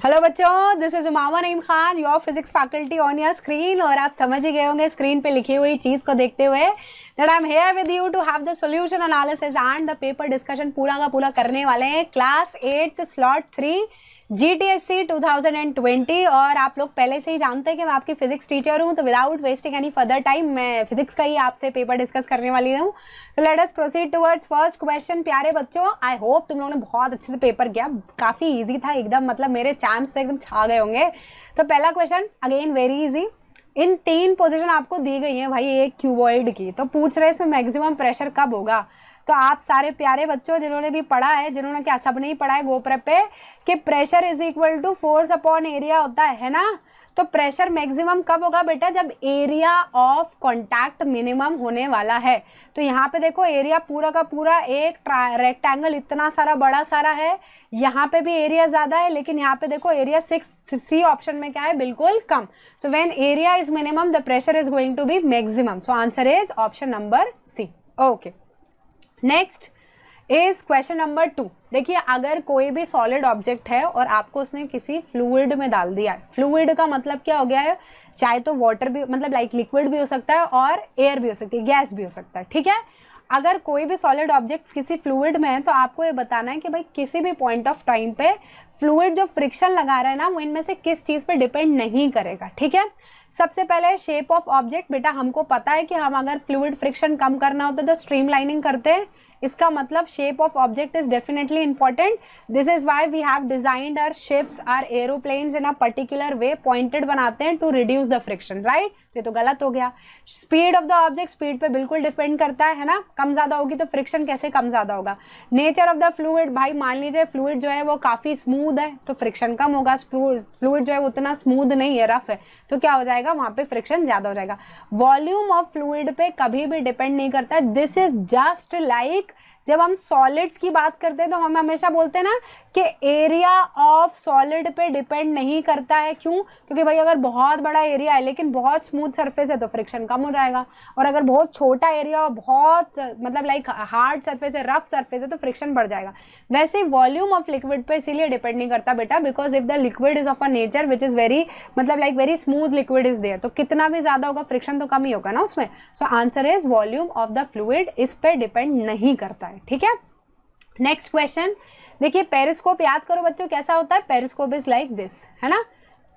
Hello बच्चों, this is Umama Naeem Khan, your physics faculty on your screen. और आप समझ ही गए होंगे स्क्रीन पे लिखी हुई चीज को देखते हुए that I am here with you to have the solution analysis and the paper discussion पूरा का पूरा करने वाले हैं क्लास 8 स्लॉट 3 GTSC 2020। और आप लोग पहले से ही जानते हैं कि मैं आपकी फिजिक्स टीचर हूं, तो without wasting any further time मैं फिजिक्स का ही आपसे पेपर डिस्कस करने वाली हूं। तो late us proceed towards first question. प्यारे बच्चों, आई होप तुम लोगों ने बहुत अच्छे से पेपर किया, काफी इजी था एकदम, मतलब मेरे चैम्प्स तो एकदम छा गए होंगे। तो पहला क्वेश्चन अगेन वेरी इजी। इन 3 पोजीशन आपको दी गई है भाई एक क्यूबॉइड की, तो पूछ रहे हैं इसमें मैक्सिमम प्रेशर कब होगा। तो आप सारे प्यारे बच्चों जिन्होंने भी पढ़ा है, जिन्होंने क्या सब नहीं पढ़ा है गोप्रेप पे, कि pressure is equal to force upon area होता है ना। तो प्रेशर मैक्सिमम कब होगा बेटा, जब एरिया ऑफ कांटेक्ट मिनिमम होने वाला है। तो यहाँ पे देखो एरिया पूरा का पूरा एक रेक्टेंगल इतना सारा बड़ा सारा है, यहाँ पे भी एरिया ज्यादा है, लेकिन यहाँ पे देखो एरिया 6C ऑप्शन में क्या है, बिल्कुल कम। So when area is minimum the pressure is going to be maximum. So answer is option number C. Okay, next is question number 2। देखिए, अगर कोई भी सॉलिड ऑब्जेक्ट है और आपको उसने किसी फ्लूइड में डाल दिया है, फ्लूइड का मतलब क्या हो गया है, चाहे तो वाटर भी, मतलब लाइक लिक्विड भी हो सकता है और एयर भी हो सकती है, गैस भी हो सकता है, ठीक है। अगर कोई भी सॉलिड ऑब्जेक्ट किसी फ्लूइड में है तो आपको ये बताना है कि भाई किसी भी पॉइंट ऑफ टाइम पे फ्लूइड जो फ्रिक्शन लगा रहा है ना, वो इनमें से किस चीज़ पे डिपेंड नहीं करेगा, ठीक है। सबसे पहले शेप ऑफ ऑब्जेक्ट। बेटा हमको पता है कि हम अगर फ्लूइड फ्रिक्शन कम करना होता है तो स्ट्रीमलाइनिंग करते हैं, इसका मतलब shape of object is definitely important. This is why we have designed our ships or aeroplanes in a particular way, pointed बनाते हैं to reduce the friction, right. ये तो गलत हो गया। Speed of the object, speed पे बिल्कुल depend करता है ना, कम ज्यादा होगी तो फ्रिक्शन कैसे कम ज्यादा होगा। नेचर ऑफ द फ्लूइड, भाई मान लीजिए फ्लूइड जो है वो काफी स्मूथ है तो फ्रिक्शन कम होगा, फ्लूइड जो है उतना स्मूथ नहीं है, रफ है, तो क्या हो जाएगा, वहां पे फ्रिक्शन ज्यादा हो जाएगा। वॉल्यूम ऑफ फ्लूइड पे कभी भी डिपेंड नहीं करता। दिस इज जस्ट लाइक जब हम सॉलिड्स की बात करते हैं तो हम हमेशा बोलते हैं ना कि एरिया ऑफ सॉलिड पे डिपेंड नहीं करता है। क्यों? क्योंकि भाई अगर बहुत बड़ा एरिया है लेकिन बहुत स्मूथ सरफेस है तो फ्रिक्शन कम हो जाएगा, और अगर बहुत छोटा एरिया और बहुत मतलब लाइक हार्ड सरफेस है, रफ सरफेस है, तो फ्रिक्शन बढ़ जाएगा। वैसे वॉल्यूम ऑफ लिक्विड पे इसीलिए डिपेंड नहीं करता बेटा, because if the liquid is of a nature which is very मतलब like very smooth liquid is there, तो कितना भी ज्यादा होगा फ्रिक्शन तो कम ही होगा ना उसमें। सो answer is volume of the fluid इस पे डिपेंड नहीं करता है, ठीक है। नेक्स्ट क्वेश्चन देखिए, पेरिस्कोप याद करो बच्चों कैसा होता है। पेरिस्कोप इज लाइक दिस, है ना।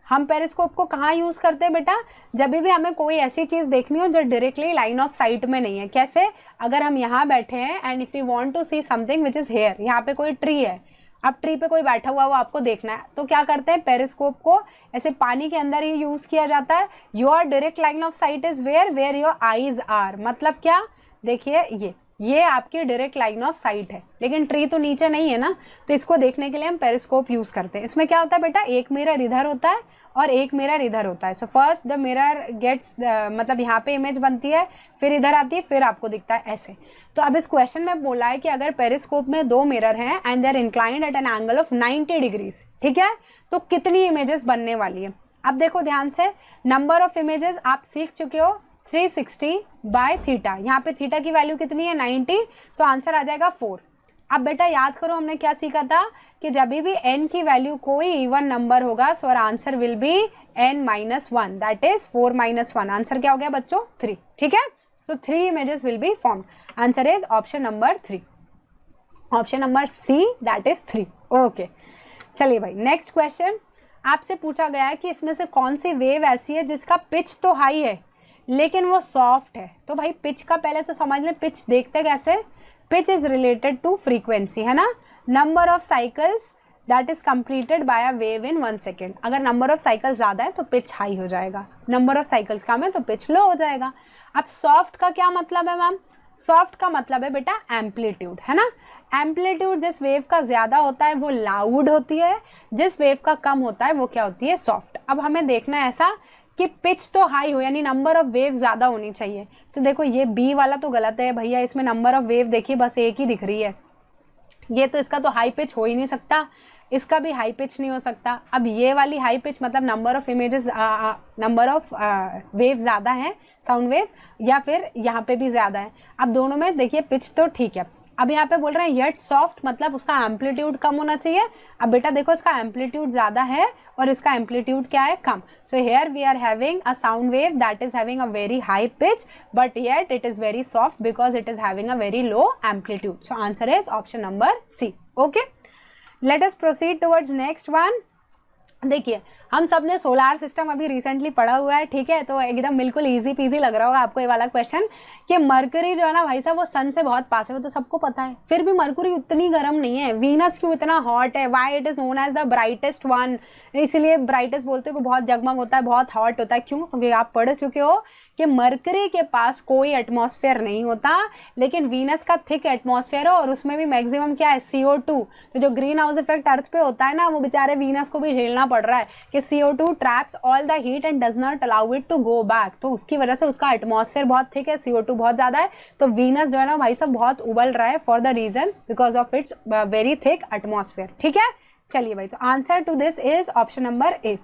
हम पेरिस्कोप को कहाँ यूज करते हैं बेटा, जब भी हमें कोई ऐसी चीज देखनी हो जो डायरेक्टली लाइन ऑफ साइट में नहीं है। कैसे? अगर हम यहाँ बैठे हैं and if you want to see something which is here, यहाँ पे कोई ट्री है, अब ट्री पे कोई बैठा हुआ वो आपको देखना है, तो क्या करते हैं, पेरिस्कोप को ऐसे पानी के अंदर ही यूज किया जाता है। Your direct line of sight is where your eyes are. मतलब क्या, देखिए ये आपकी डायरेक्ट लाइन ऑफ साइट है, लेकिन ट्री तो नीचे नहीं है ना, तो इसको देखने के लिए हम पेरिस्कोप यूज करते हैं। इसमें क्या होता है बेटा, एक मिरर इधर होता है और एक मिरर इधर होता है। So first the mirror gets मतलब यहाँ पे इमेज बनती है, फिर इधर आती है, फिर आपको दिखता है ऐसे। तो अब इस क्वेश्चन में बोला है कि अगर पेरिस्कोप में 2 मिरर हैं and they are inclined at an angle of 90 degrees, ठीक है, तो कितनी इमेजेस बनने वाली है। अब देखो ध्यान से, नंबर ऑफ इमेजेस आप सीख चुके हो 360 बाय थीटा, यहाँ पे थीटा की वैल्यू कितनी है 90, सो आंसर आ जाएगा 4। अब बेटा याद करो हमने क्या सीखा था कि जब भी n की वैल्यू कोई इवन नंबर होगा so our answer will be n-1, that is 4-1। Answer क्या हो गया बच्चों, 3, ठीक है। So 3 images will be formed. Answer is option number 3, option number C, that is 3। Okay, चलिए भाई नेक्स्ट क्वेश्चन। आपसे पूछा गया है कि इसमें से कौन सी वेव ऐसी है जिसका पिच तो हाई है लेकिन वो सॉफ्ट है। तो भाई पिच का पहले तो समझ लें, पिच देखते कैसे, pitch is related to frequency, है ना, number of cycles that is completed by a wave in 1 second. अगर नंबर ऑफ साइकिल्स ज्यादा है तो पिच हाई हो जाएगा, नंबर ऑफ साइकिल्स कम है तो पिच लो हो जाएगा। अब सॉफ्ट का क्या मतलब है मैम, सॉफ्ट का मतलब है बेटा एम्पलीट्यूड, है ना। एम्पलीट्यूड जिस वेव का ज्यादा होता है वो लाउड होती है, जिस वेव का कम होता है वो क्या होती है, सॉफ्ट। अब हमें देखना है ऐसा कि पिच तो हाई हो, यानी नंबर ऑफ वेव ज्यादा होनी चाहिए। तो देखो ये बी वाला तो गलत है भैया, इसमें नंबर ऑफ वेव देखिए बस एक ही दिख रही है, ये तो इसका तो हाई पिच हो ही नहीं सकता। इसका भी हाई पिच नहीं हो सकता। अब ये वाली हाई पिच मतलब number of images, number of waves ज़्यादा हैं, साउंड वेव्स, या फिर यहाँ पे भी ज़्यादा है। अब दोनों में देखिए पिच तो ठीक है। अब यहाँ पे बोल रहे हैं येट सॉफ्ट, मतलब उसका एम्पलीट्यूड कम होना चाहिए। अब बेटा देखो इसका एम्पलीट्यूड ज़्यादा है और इसका एम्पलीट्यूड क्या है, कम। So here we are having a sound wave that is having a very high pitch but yet it is very soft because it is having a very low amplitude. So answer is option number C. Okay, let us proceed towards next one. देखिए हम सब ने solar system अभी recently पढ़ा हुआ है, ठीक है, तो एकदम बिल्कुल इजी पीजी लग रहा होगा आपको ये वाला क्वेश्चन कि मरकरी जो है ना भाई साहब वो सन से बहुत पास है, वो तो सबको पता है। फिर भी मरकरी उतनी गर्म नहीं है। वीनस क्यों इतना हॉट है? Why it is known as the brightest one, इसलिए ब्राइटेस्ट बोलते हैं, वो बहुत जगमग होता है, बहुत हॉट होता है। क्यों? क्योंकि आप पढ़ चुके हो कि मरकरी के पास कोई एटमॉस्फेयर नहीं होता, लेकिन वीनस का थिक एटमॉस्फेयर है और उसमें भी मैक्सिमम क्या है, CO2। तो जो ग्रीन हाउस इफेक्ट अर्थ पे होता है ना, वो बेचारे वीनस को भी झेलना पड़ रहा है कि CO2 traps all the heat and does not allow it to go back. तो उसकी वजह से उसका एटमॉस्फेयर बहुत थिक है, CO2 बहुत ज़्यादा है, तो वीनस जो है ना भाई साहब बहुत उबल रहा है for the reason because of its very thick atmosphere. ठीक है, चलिए भाई, तो answer to this is option number A.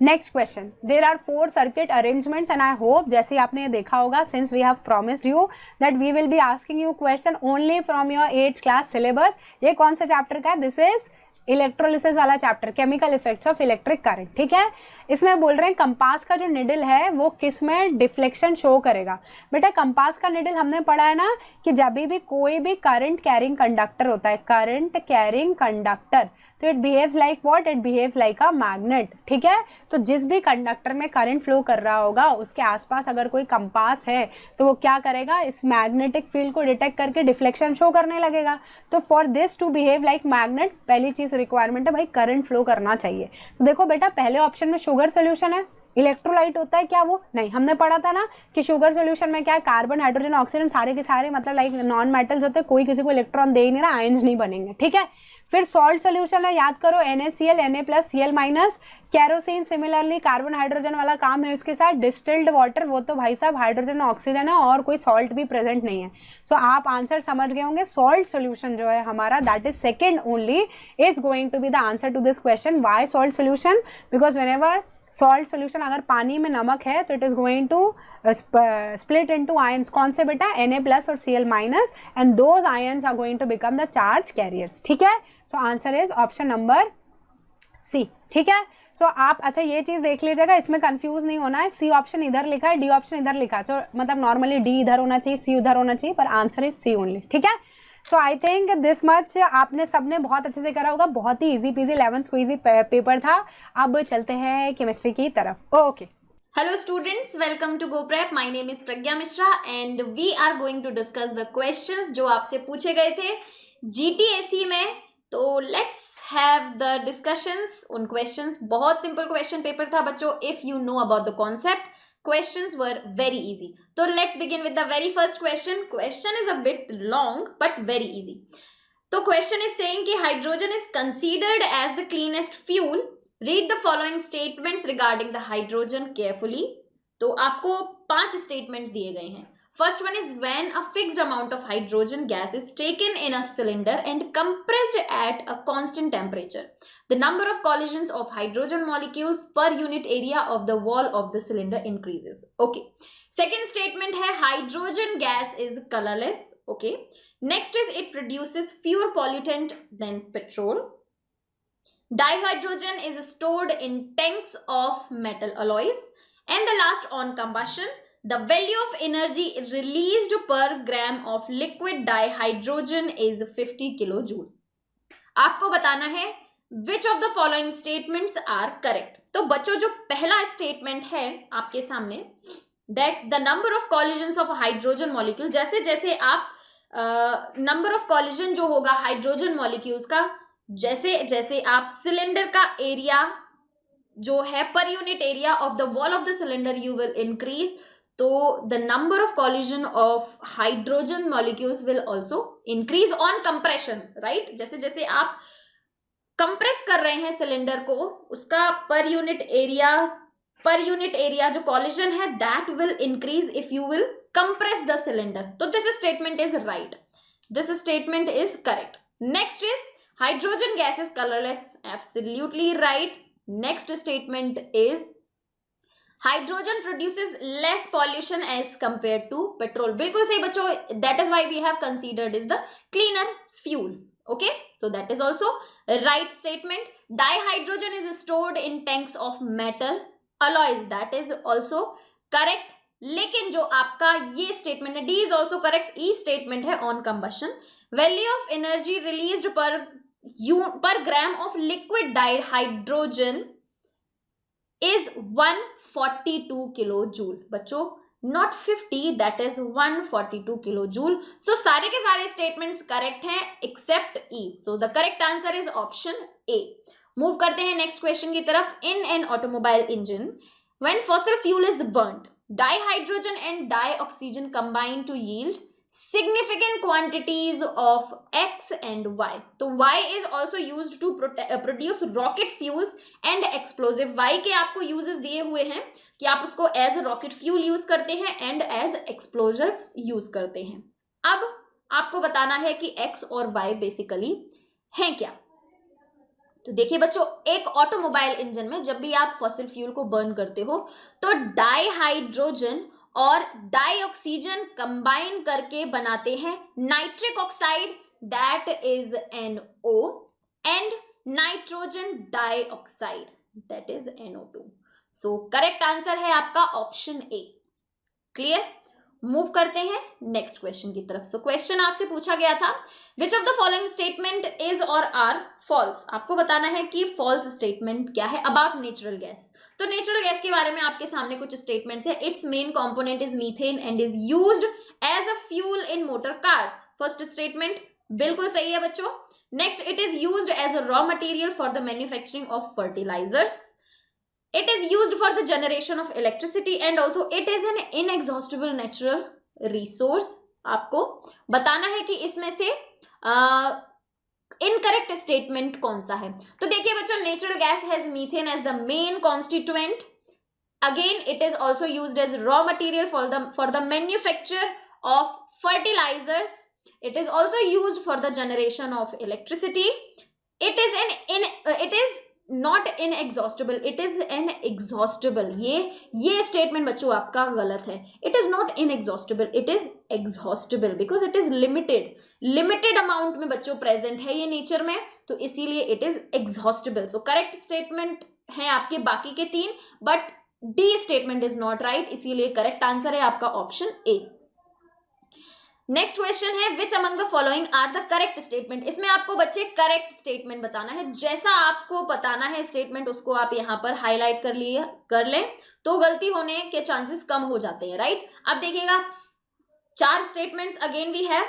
Next question, there are 4 circuit arrangements and I hope, जैसे आपने देखा होगा, since we have promised you that we will be asking you question only from your 8th class syllabus. ये कौन सा chapter का है? This is electrolysis वाला चैप्टर, chemical effects of electric current. ठीक है, इसमें बोल रहे हैं कंपास का जो निडल है वो किस में डिफ्लेक्शन शो करेगा। बेटा कंपास का निडल हमने पढ़ा है ना कि जब भी कोई भी करंट कैरिंग कंडक्टर होता है, करंट कैरिंग कंडक्टर, तो it behaves like what? It behaves like a magnet. ठीक है, तो जिस भी कंडक्टर में करंट फ्लो कर रहा होगा उसके आसपास अगर कोई कंपास है तो वो क्या करेगा, इस मैग्नेटिक फील्ड को डिटेक्ट करके डिफ्लेक्शन शो करने लगेगा। तो for this to behave like magnet, पहली चीज रिक्वायरमेंट है भाई करंट फ्लो करना चाहिए। तो देखो बेटा पहले ऑप्शन में शुगर सोल्यूशन है, इलेक्ट्रोलाइट होता है क्या? वो नहीं, हमने पढ़ा था ना कि शुगर सॉल्यूशन में क्या है, कार्बन हाइड्रोजन ऑक्सीजन सारे के सारे मतलब लाइक नॉन मेटल्स होते हैं, कोई किसी को इलेक्ट्रॉन दे ही नहीं रहा, आयंस नहीं बनेंगे। ठीक है, फिर सॉल्ट सॉल्यूशन है, याद करो NaCl, Na+Cl-। Kerosene similarly carbon hydrogen वाला काम है इसके साथ। डिस्टिल्ड वाटर, वो तो भाई साहब हाइड्रोजन ऑक्सीजन है और कोई सॉल्ट भी प्रेजेंट नहीं है। सो आप आंसर समझ गए होंगे, सॉल्ट सॉल्यूशन जो है हमारा that is second only is going to be the answer to this question. Why salt solution? Because whenever salt solution अगर पानी में नमक है तो it is going to split into ions. कौन से बेटा? Na+ और Cl- and those ions are going to become the charge carriers. ठीक है, so answer is option number C. ठीक है, सो आप अच्छा ये चीज देख लीजिएगा, इसमें कंफ्यूज नहीं होना है। सी ऑप्शन इधर लिखा है, डी ऑप्शन इधर लिखा है, तो मतलब नॉर्मली डी इधर होना चाहिए, सी उधर होना चाहिए, पर आंसर इज सी ओनली। ठीक है, so I think this much आपने सबने बहुत अच्छे से करा होगा, बहुत ही इजी पीजी 11th क्विजी पेपर था। अब चलते हैं केमिस्ट्री की तरफ। Okay, Hello students, welcome to GoPrep. My name is Pragya Mishra and we are going to discuss the questions जो आपसे पूछे गए थे GTAC में। तो let's have the discussions उन questions। बहुत simple question paper था बच्चों, if you know about the concept, questions were very easy। तो let's begin with the very first question। Question is a bit long but very easy। तो question is saying कि hydrogen is considered as the cleanest fuel। Read the following statements regarding the hydrogen carefully। तो आपको 5 statements दिए गए हैं। First one is when a fixed amount of hydrogen gas is taken in a cylinder and compressed at a constant temperature, the number of collisions of hydrogen molecules per unit area of the wall of the cylinder increases। Okay, second statement है hydrogen gas is colorless। Okay, next is it produces fewer pollutant than petrol। Dihydrogen is stored in tanks of metal alloys। And the last, on combustion, the value of energy released per gram of liquid dihydrogen is 50 kilojoule। आपको बताना है which of the following statements are correct। तो बच्चों जो पहला statement है आपके सामने, that the number of collisions of hydrogen molecule, जैसे जैसे आप नंबर ऑफ कॉलिजन जो होगा हाइड्रोजन मॉलिक्यूल्स का, जैसे जैसे आप सिलेंडर का एरिया जो है per unit area of the wall of the cylinder you will increase, तो the number of collision of hydrogen molecules will also increase on compression. Right, जैसे जैसे आप कंप्रेस कर रहे हैं सिलेंडर को, उसका पर यूनिट एरिया जो कॉलिजन है that will increase if you will compress the cylinder. तो this statement is right, this statement is correct. Next is Hydrogen gas is colorless. Absolutely right. Next statement is hydrogen produces less pollution as compared to petrol. बिल्कुल सही बच्चों. That is why we have considered is the cleaner fuel. Okay, so that is also a right statement. Dihydrogen is stored in tanks of metal alloys. That is also correct. लेकिन जो आपका ये statement है, D is also correct. E statement है on combustion. Value of energy released per gram of liquid डाइड hydrogen is 142 kilojoule. बच्चों not 50, that is 142 kilojoule. So सारे के सारे statements correct हैं except E. So the correct answer is option A. Move करते हैं next question की तरफ. In an automobile engine, when fossil fuel is burnt, dihydrogen and dioxygen combine to yield significant quantities of X and Y. तो Y is also used to produce rocket fuels and explosive. Y के आपको uses दिए हुए हैं कि आप उसको as rocket fuel use करते हैं and as explosives use करते हैं. अब आपको बताना है कि X और Y बेसिकली हैं क्या. तो देखिए बच्चों, एक ऑटोमोबाइल इंजन में जब भी आप फॉसिल फ्यूल को बर्न करते हो तो डाइहाइड्रोजन और डाइऑक्सीजन कंबाइन करके बनाते हैं nitric oxide, that is NO, and nitrogen dioxide, that is NO2. So correct answer है आपका ऑप्शन ए. क्लियर. मूव करते हैं नेक्स्ट क्वेश्चन की तरफ. सो क्वेश्चन आपसे पूछा गया था which of the following statement is और आर फॉल्स. आपको बताना है कि फॉल्स स्टेटमेंट क्या है अबाउट नेचुरल गैस. तो नेचुरल गैस के बारे में आपके सामने कुछ स्टेटमेंट्स है. Its main component is methane and is used as a fuel in motor cars. First statement बिल्कुल सही है बच्चों. Next, it is used as a raw material for the manufacturing of fertilisers. It is used for the generation of electricity and also it is an inexhaustible natural resource. आपको बताना है कि इसमें से इनकरेक्ट स्टेटमेंट कौन सा है. तो देखिए बच्चों, natural gas has methane as the main constituent. Again it is also used as raw material for the manufacture of fertilisers. It is also used for the generation of electricity. It is not inexhaustible, it is an exhaustible. ये statement बच्चों आपका गलत है. It is not inexhaustible, it is exhaustible because it is limited amount में बच्चों present है ये nature में, तो इसीलिए it is exhaustible. So correct statement है आपके बाकी के तीन, but D statement is not right, इसीलिए करेक्ट आंसर है आपका ऑप्शन ए. नेक्स्ट क्वेश्चन है which among the following are the correct statement. इसमें आपको बच्चे करेक्ट स्टेटमेंट बताना है. जैसा आपको बताना है स्टेटमेंट उसको आप यहां पर हाईलाइट कर लें तो गलती होने के चांसेस कम हो जाते हैं. राइट. अब देखिएगा 4 statements again we have.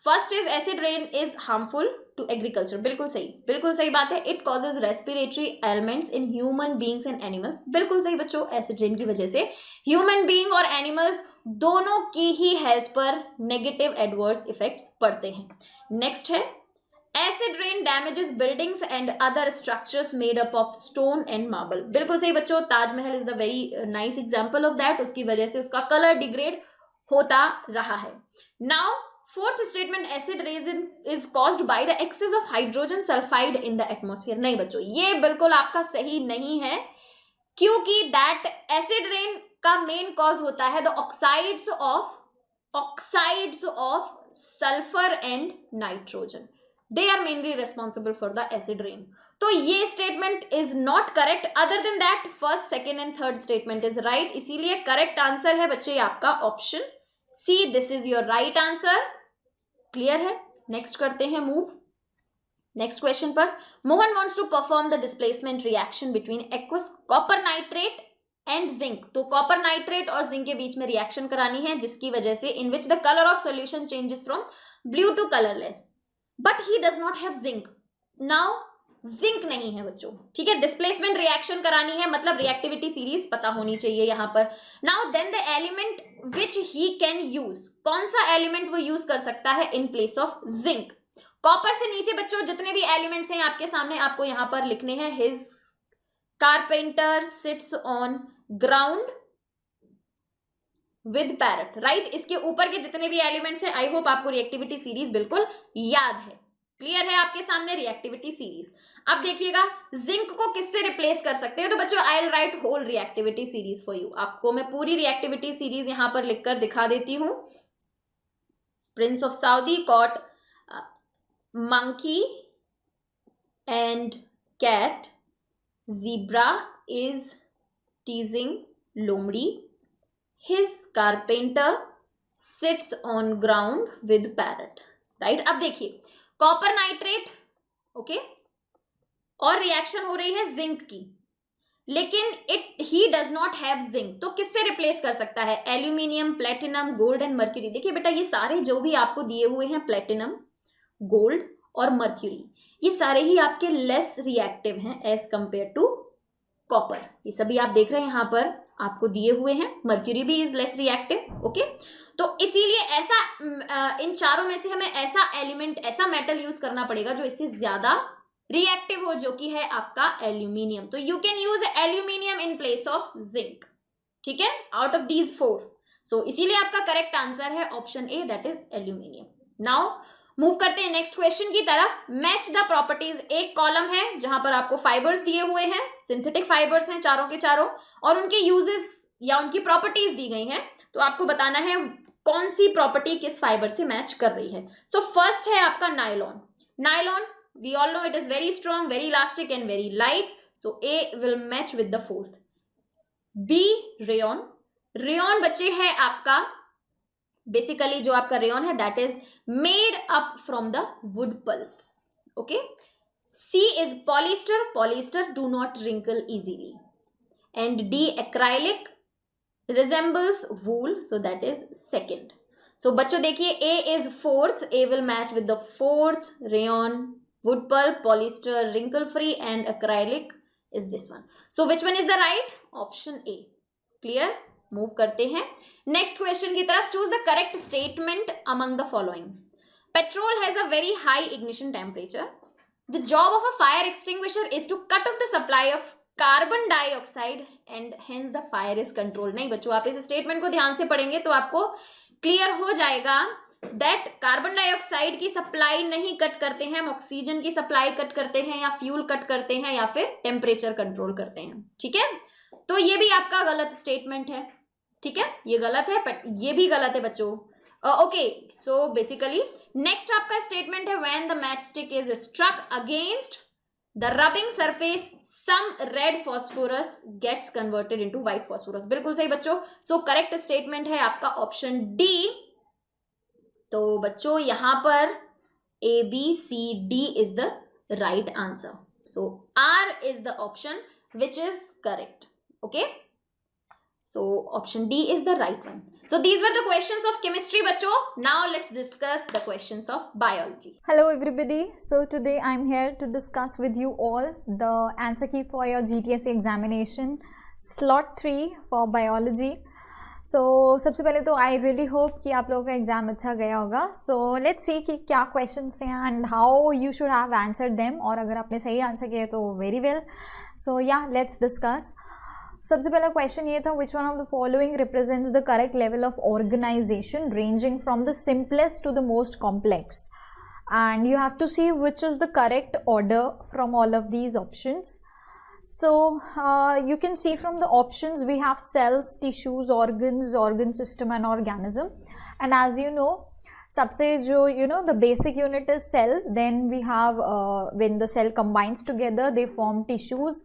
First is acid rain is harmful to agriculture. बिल्कुल सही बात है. It causes respiratory elements in human beings and animals. बिल्कुल सही बच्चों. एसिड रेन की वजह से ह्यूमन बींग और एनिमल्स दोनों की ही हेल्थ पर नेगेटिव एडवर्स इफेक्ट्स पड़ते हैं. नेक्स्ट है acid rain damages buildings and other structures made up of stone and marble. बिल्कुल सही बच्चों. Taj Mahal is the very nice example of that. उसकी वजह से उसका कलर डिग्रेड होता रहा है. Now fourth statement, acid rain is caused by the excess of hydrogen sulphide in the atmosphere. नहीं बच्चों, ये बिल्कुल आपका सही नहीं है, क्योंकि दैट एसिड रेन का मेन कॉज होता है the oxides of sulphur and nitrogen. They are mainly responsible for the acid rain. तो ये statement is not correct. Other than that first, second and third statement is right. इसीलिए correct answer है बच्चे आपका option C. This is your right answer. Clear है. Next करते हैं move next question पर. Mohan wants to perform the displacement reaction between aqueous copper nitrate and zinc. तो copper nitrate और जिंक के बीच में रिएक्शन करानी है, जिसकी वजह से in which the colour of solution changes from blue to colourless, but he does not have zinc. Now zinc नहीं है बच्चों. ठीक है. डिस्प्लेसमेंट रिएक्शन करानी है, मतलब रिएक्टिविटी सीरीज पता होनी चाहिए यहां पर. Now then the element which he can use. कौन सा एलिमेंट वो यूज कर सकता है in place of zinc. Copper से नीचे बच्चों जितने भी एलिमेंट्स हैं आपके सामने, आपको यहां पर लिखने हैं. His carpenter sits on ground with parrot. Right. इसके ऊपर के जितने भी एलिमेंट्स हैं, आई होप आपको रिएक्टिविटी सीरीज बिल्कुल याद है. क्लियर है आपके सामने रिएक्टिविटी सीरीज। अब देखिएगा जिंक को किससे रिप्लेस कर सकते हैं, तो बच्चों I will write whole reactivity series for you. आपको मैं पूरी रिएक्टिविटी सीरीज यहां पर लिखकर दिखा देती हूं। Prince of Saudi caught monkey and cat, zebra is teasing lomdi, his carpenter sits on ground with parrot, right? अब देखिए कॉपर नाइट्रेट, ओके, और रिएक्शन हो रही है जिंक की, लेकिन ही डज नॉट हैव जिंक, तो किससे रिप्लेस कर सकता है? Aluminium, platinum, gold and mercury. देखिए बेटा ये सारे जो भी आपको दिए हुए हैं, प्लेटिनम, गोल्ड और मर्क्यूरी, ये सारे ही आपके लेस रिएक्टिव हैं एज कंपेयर टू कॉपर। ये सभी आप देख रहे हैं यहाँ पर आपको दिए हुए हैं। मर्क्यूरी भी इज लेस रिएक्टिव, ओके। तो इसीलिए ऐसा इन चारों में से हमें ऐसा एलिमेंट, ऐसा मेटल यूज करना पड़ेगा जो इससे ज्यादा रिएक्टिव हो, जो कि है आपका एल्यूमिनियम। तो you can use aluminium in place of zinc, ठीक है, आउट ऑफ दीज 4। सो इसीलिए आपका करेक्ट आंसर है option A, that is aluminium. Now move करते हैं नेक्स्ट क्वेश्चन की तरफ। मैच द प्रॉपर्टीज, एक कॉलम है जहां पर आपको फाइबर्स दिए हुए हैं, सिंथेटिक फाइबर्स हैं चारों के चारों, और उनके यूजेस या उनकी प्रॉपर्टीज दी गई हैं। तो आपको बताना है कौन सी प्रॉपर्टी किस फाइबर से मैच कर रही है। सो फर्स्ट है आपका nylon. Nylon we all know it is very strong, very elastic and very light, so A will match with the fourth. B rayon, rayon बच्चे है आपका बेसिकली जो आपका रेयॉन है that is made up from the wood pulp, okay. C is polyester, polyester do not wrinkle easily, and D acrylic resembles wool, so that is second. So बच्चों देखिए A is fourth, A will match with the fourth, rayon, wood pulp, polyester, wrinkle free and acrylic is this one. So which one is the right? Option A. Clear? Move करते हैं next question की तरफ। Choose the correct statement among the following. Petrol has a very high ignition temperature, the job of a fire extinguisher is to cut off the supply of carbon dioxide and hence the fire is control. नहीं बच्चों, आप इस statement को ध्यान से पढ़ेंगे तो आपको क्लियर हो जाएगा दैट कार्बन डाइऑक्साइड की सप्लाई नहीं कट करते हैं, हम ऑक्सीजन की सप्लाई कट करते हैं, या फ्यूल कट करते हैं, या फिर टेम्परेचर कंट्रोल करते हैं, ठीक है। तो ये भी आपका गलत स्टेटमेंट है, ठीक है, ये गलत है, बट ये भी गलत है बच्चों, ओके। सो बेसिकली नेक्स्ट आपका स्टेटमेंट है when the match stick is struck against the rubbing surface some red phosphorus gets converted into white phosphorus. बिल्कुल सही बच्चों। सो करेक्ट स्टेटमेंट है आपका ऑप्शन डी। तो बच्चों यहां पर A B C D is the right answer. So are is the option which is correct, okay? So option D is the right one. So these were the questions of chemistry bachcho. Now let's discuss the questions of biology. Hello everybody. So today I'm here to discuss with you all the answer key for your GTSE examination slot 3 for biology. So सबसे पहले तो I really hope कि आप लोगों का exam अच्छा गया होगा. So let's see कि क्या questions थे and how you should have answered them, और अगर आपने सही आंसर किया तो very well. So yeah, let's discuss. सबसे पहला क्वेश्चन ये था, which one of the following represents the correct level of organization ranging from the simplest to the most complex, and you have to see which is the correct order from all of these options. So you can see from the options we have cells, tissues, organs, organ system and organism, and as you know सबसे जो the basic unit is cell, then we have when the cell combines together they form tissues,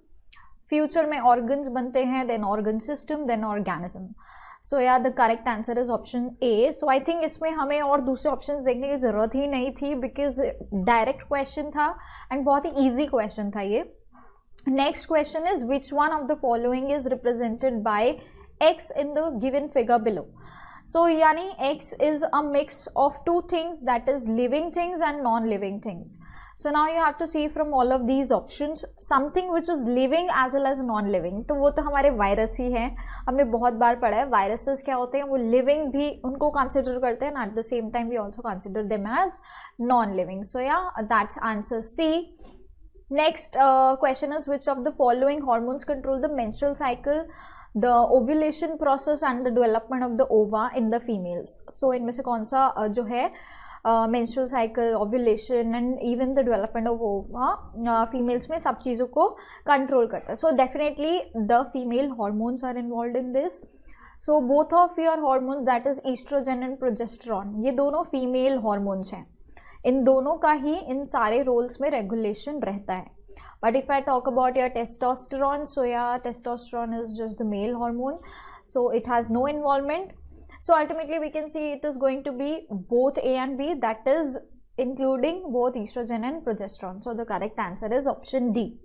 future में organs बनते हैं, then organ system, then organism. So या the correct answer is option A. So I think इसमें हमें और दूसरे options देखने की ज़रूरत ही नहीं थी, बिकॉज डायरेक्ट क्वेश्चन था एंड बहुत ही ईजी क्वेश्चन था ये. Next question is which one of the following is represented by X in the given figure below. So यानी X is a mix of two things, that is living things and non living things. So now you have to see from all of these options something which is living as well as non-living. तो वो तो हमारे virus ही हैं, हमने बहुत बार पढ़ा है. Viruses क्या होते हैं, वो लिविंग भी उनको कंसिडर करते हैं, at the same time we also consider them as non-living. So yeah, that's answer C. Next question is which of the following hormones control the menstrual cycle, the ovulation process and the development of the ova in the females. So इनमें से कौन सा जो है menstrual cycle, ovulation and even the development of ova females में सब चीज़ों को control करता है. So definitely the female hormones are involved in this. So both of your hormones, that is estrogen and progesterone, ये दोनों female hormones हैं. इन दोनों का ही इन सारे roles में regulation रहता है. But if I talk about your testosterone, so yeah, testosterone is just the male hormone, so it has no involvement. So ultimately we can see it is going to be both A and B, that is including both estrogen and progesterone. So the correct answer is option D.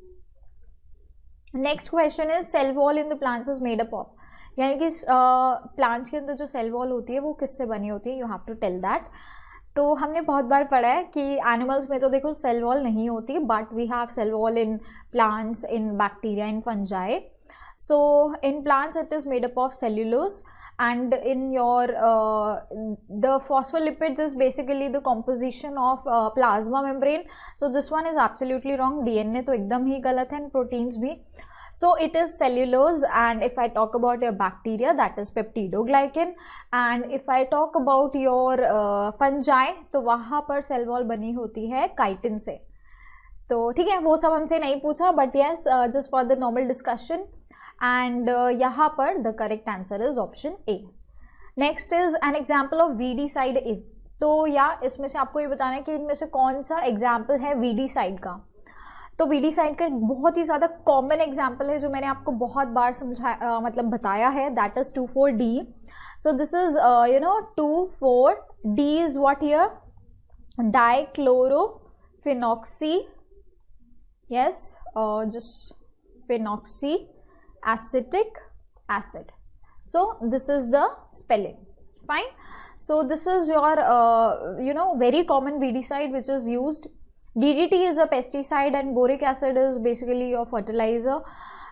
Next question is cell wall in the plants is made up of. यानी कि plants के अंदर जो cell wall होती है वो किससे बनी होती है, you have to tell that. तो हमने बहुत बार पढ़ा है कि एनिमल्स में तो देखो सेल वॉल नहीं होती, but we have cell wall in plants, in bacteria, in fungi. So in plants it is made up of cellulose, and in your the phospholipids is basically the composition of plasma membrane. So this one is absolutely wrong. DNA तो एकदम ही गलत है, proteins भी. So it is cellulose, and if I talk about your bacteria, that is peptidoglycan, and if I talk about your fungi, तो वहाँ पर cell wall बनी होती है chitin से. तो ठीक है, वो सब हमसे नहीं पूछा, but yes, just for the normal discussion. And यहाँ पर the correct answer is option A. Next is an example of weedicide is. तो या इसमें से आपको ये बताना है कि इनमें से कौन सा example है weedicide का. तो weedicide का बहुत ही ज़्यादा कॉमन एग्जाम्पल है जो मैंने आपको बहुत बार समझाया, मतलब बताया है, that is 2,4-D. So this is 2,4-D is what here? Dichlorophenoxy, yes, just phenoxyacetic acid. So this is the spelling. Fine. So this is your very common weedicide which is used. DDT is a pesticide and boric acid is basically your fertilizer.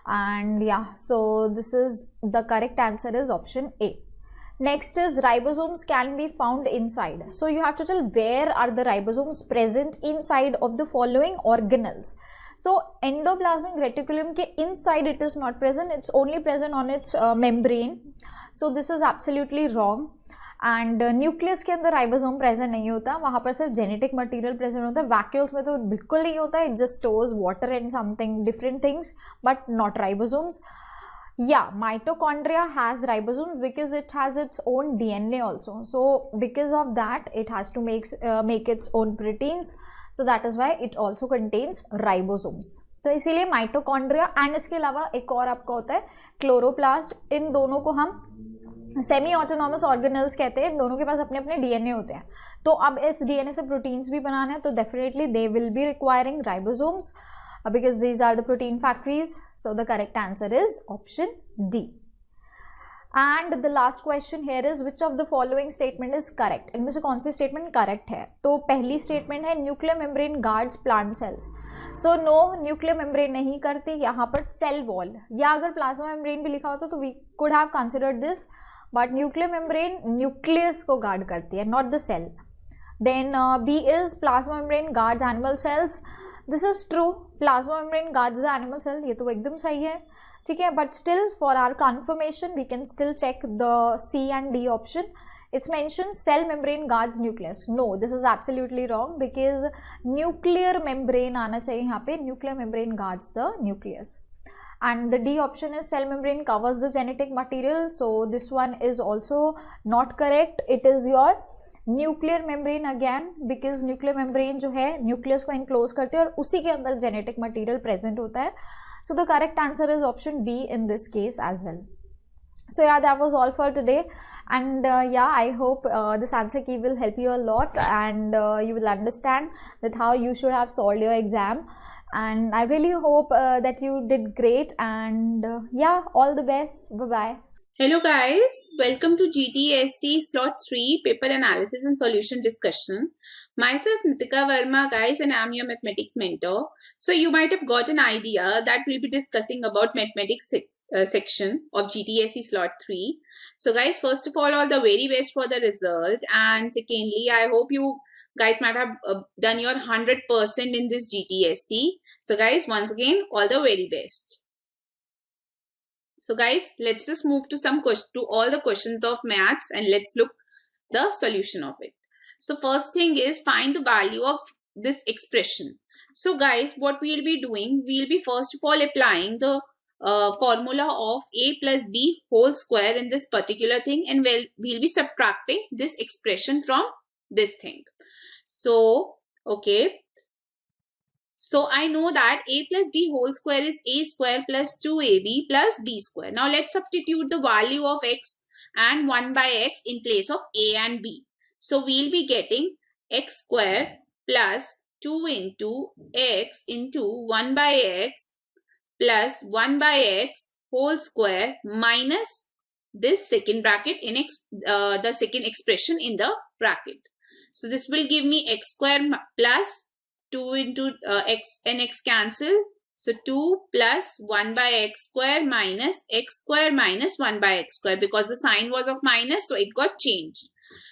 And yeah, so this is the correct answer is option A. Next is ribosomes can be found inside. So you have to tell where are the ribosomes present inside of the following organelles. So endoplasmic reticulum के inside it is not present, it's only present on its membrane. So this is absolutely wrong. And nucleus के अंदर ribosome present नहीं होता, वहाँ पर सिर्फ genetic material present होता है. वैक्यूल्स में तो बिल्कुल नहीं होता है, it just stores water and something different things, but not ribosomes. या mitochondria has ribosomes because it has its own DNA also. So because of that it has to make its own proteins, so that is why it also contains ribosomes. तो इसीलिए mitochondria and इसके अलावा एक और आपका होता है chloroplast. इन दोनों को हम सेमी ऑटोनॉमस ऑर्गेनल्स कहते हैं. इन दोनों के पास अपने अपने डीएनए होते हैं. तो अब इस डीएनए से प्रोटीन्स भी बनाने हैं, तो definitely they will be requiring ribosomes because these are the protein factories. So the correct answer is option D. And the last question here is which of the following statement is correct. इनमें से कौन सी statement correct है? तो पहली statement है nuclear membrane guards plant cells. So no, nuclear membrane नहीं करती. यहाँ पर सेल वॉल या अगर प्लाज्मा मेम्ब्रेन भी लिखा होता तो we could have considered this, but nuclear membrane nucleus को गार्ड करती है, not the cell. Then B is plasma membrane guards animal cells. This is true, plasma membrane guards the animal cell, ये तो एकदम सही है, ठीक है. But still for our confirmation we can still check the C and D option. It's mention cell membrane guards nucleus. No, this is absolutely wrong because nuclear membrane आना चाहिए यहाँ पे. Nuclear membrane guards the nucleus. And the D option is cell membrane covers the genetic material. So this one is also not correct. It is your nuclear membrane again, because nuclear membrane जो है nucleus को enclose करते हैं और उसी के अंदर genetic material present होता है. So the correct answer is option B in this case as well. So yeah, that was all for today. And yeah, I hope this answer key will help you a lot, and you will understand that how you should have solved your exam. And I really hope that you did great, and yeah, all the best. Bye bye. Hello guys, welcome to GTSC slot 3 paper analysis and solution discussion. Myself Nitika Verma guys, and I'm your mathematics mentor. So you might have got an idea that we'll be discussing about mathematics section of GTSC slot 3. So guys, first of all the very best for the result, and secondly I hope you guys might have done your 100% in this GTSC. So guys, once again, all the very best. So guys, let's just move to all the questions of maths, and let's look the solution of it. So first thing is find the value of this expression. So guys, what we'll be doing, we'll be first of all applying the formula of a plus b whole square in this particular thing, and we'll be subtracting this expression from this thing. So okay, so I know that a plus b whole square is a square plus 2ab plus b square. Now let's substitute the value of x and 1 by x in place of a and b. So we'll be getting x square plus 2 into x into 1 by x plus 1 by x whole square minus this second bracket in the second expression in the bracket. So this will give me x square plus 2 into x and x cancel. So 2 plus 1 by x square minus 1 by x square, because the sign was of minus, so it got changed.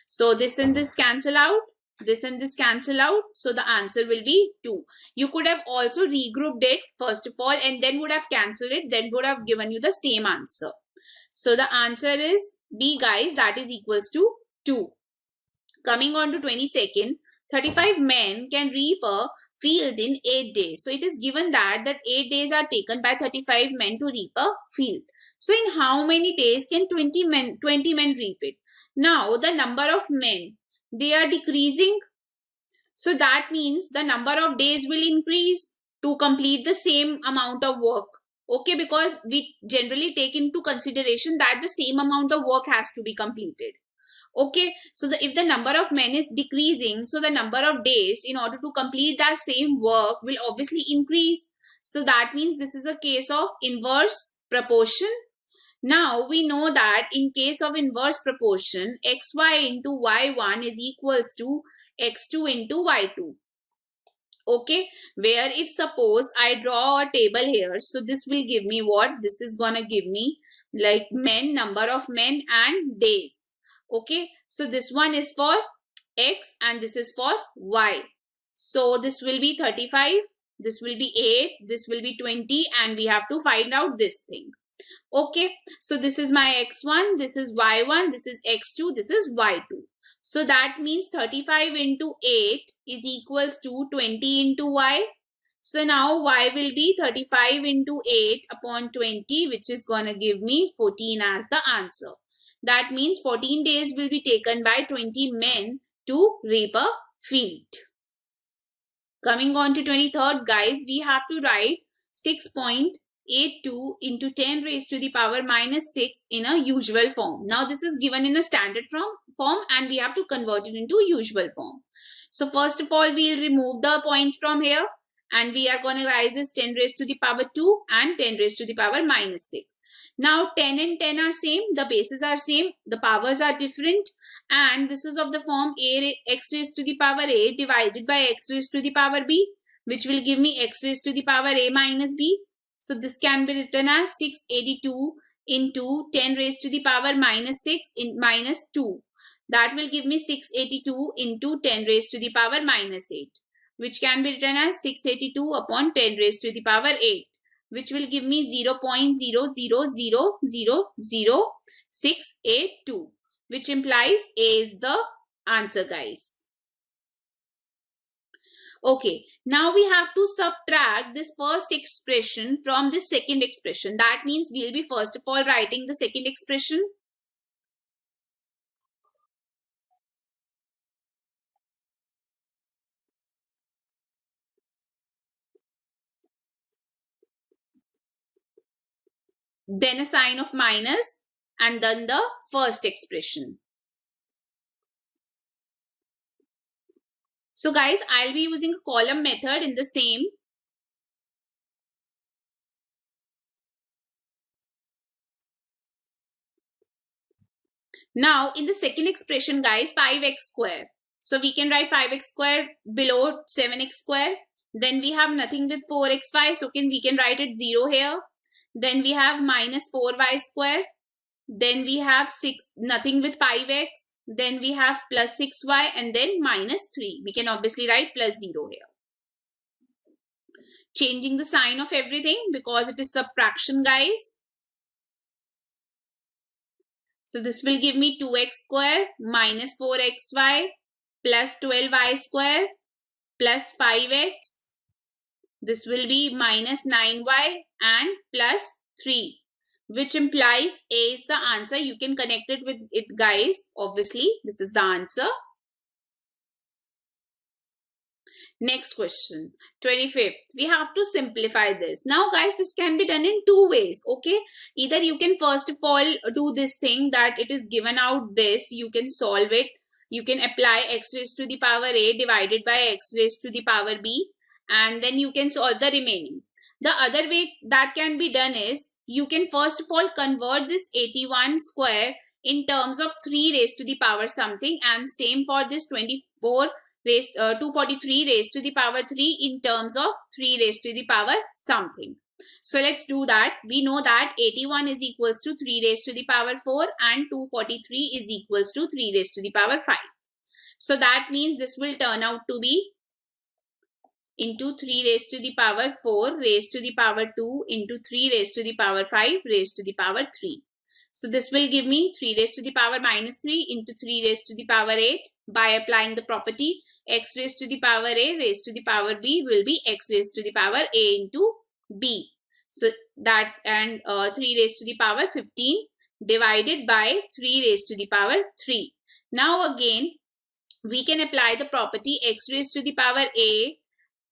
So this and this cancel out. This and this cancel out. So the answer will be 2. You could have also regrouped it first of all and then would have cancelled it. Then would have given you the same answer. So the answer is B, guys. That is equals to 2. Coming on to 22nd. 35 men can reap a field in 8 days. So it is given that 8 days are taken by 35 men to reap a field. So in how many days can 20 men reap it? Now the number of men, they are decreasing. So that means the number of days will increase to complete the same amount of work. Okay, because we generally take into consideration that the same amount of work has to be completed. Okay, so if the number of men is decreasing, so the number of days in order to complete that same work will obviously increase. So that means this is a case of inverse proportion. Now we know that in case of inverse proportion, xy into y1 is equals to x2 into y2. Okay, where if suppose I draw a table here, so this will give me what? This is gonna give me like men, number of men and days. Okay, so this one is for x and this is for y. So this will be 35, this will be 8, this will be 20, and we have to find out this thing. Okay, so this is my x1, this is y1, this is x2, this is y2. So that means 35 into 8 is equals to 20 into y. So now y will be 35 into 8 upon 20, which is going to give me 14 as the answer. That means 14 days will be taken by 20 men to reap a field. Coming on to 23rd, guys, we have to write 6.82 into 10 raised to the power minus 6 in a usual form. Now this is given in a standard form and we have to convert it into usual form. So first of all, we will remove the point from here and we are going to write this 10 raised to the power 2 and 10 raised to the power minus 6. Now 10 and 10 are same, the bases are same, the powers are different, and this is of the form x raised to the power a divided by x raised to the power b, which will give me x raised to the power a minus b. So this can be written as 682 into 10 raised to the power minus 6 in minus 2. That will give me 682 into 10 raised to the power minus 8, which can be written as 682 upon 10 raised to the power 8, which will give me 0.0000682, which implies A is the answer, guys. Okay, now we have to subtract this first expression from this second expression. That means we will be first of all writing the second expression. Then a sign of minus and then the first expression. So guys, I'll be using a column method in the same. Now in the second expression, guys, 5x square. So we can write 5x square below 7x square. Then we have nothing with 4xy. So we can write it 0 here. Then we have minus 4y square. Then we have nothing with 5x. Then we have plus 6y and then minus 3. We can obviously write plus 0 here. Changing the sign of everything because it is subtraction, guys. So this will give me 2x square minus 4xy plus 12y square plus 5x. This will be minus 9y and plus 3, which implies A is the answer. You can connect it with it, guys. Obviously, this is the answer. Next question, 25th. We have to simplify this. Now, guys, this can be done in two ways, okay? Either you can first of all do this thing that it is given out this. You can solve it. You can apply x raised to the power a divided by x raised to the power b. And then you can solve the remaining. The other way that can be done is you can first of all convert this 81 square in terms of 3 raised to the power something, and same for this 243 raised to the power 3 in terms of 3 raised to the power something. So let's do that. We know that 81 is equals to 3 raised to the power 4 and 243 is equals to 3 raised to the power 5. So that means this will turn out to be into 3 raised to the power 4 raised to the power 2 into 3 raised to the power 5 raised to the power 3. So this will give me 3 raised to the power minus 3 into 3 raised to the power 8. By applying the property, x raised to the power a raised to the power b will be x raised to the power a into b. So that, and 3 raised to the power 15 divided by 3 raised to the power 3. Now again, we can apply the property x raised to the power a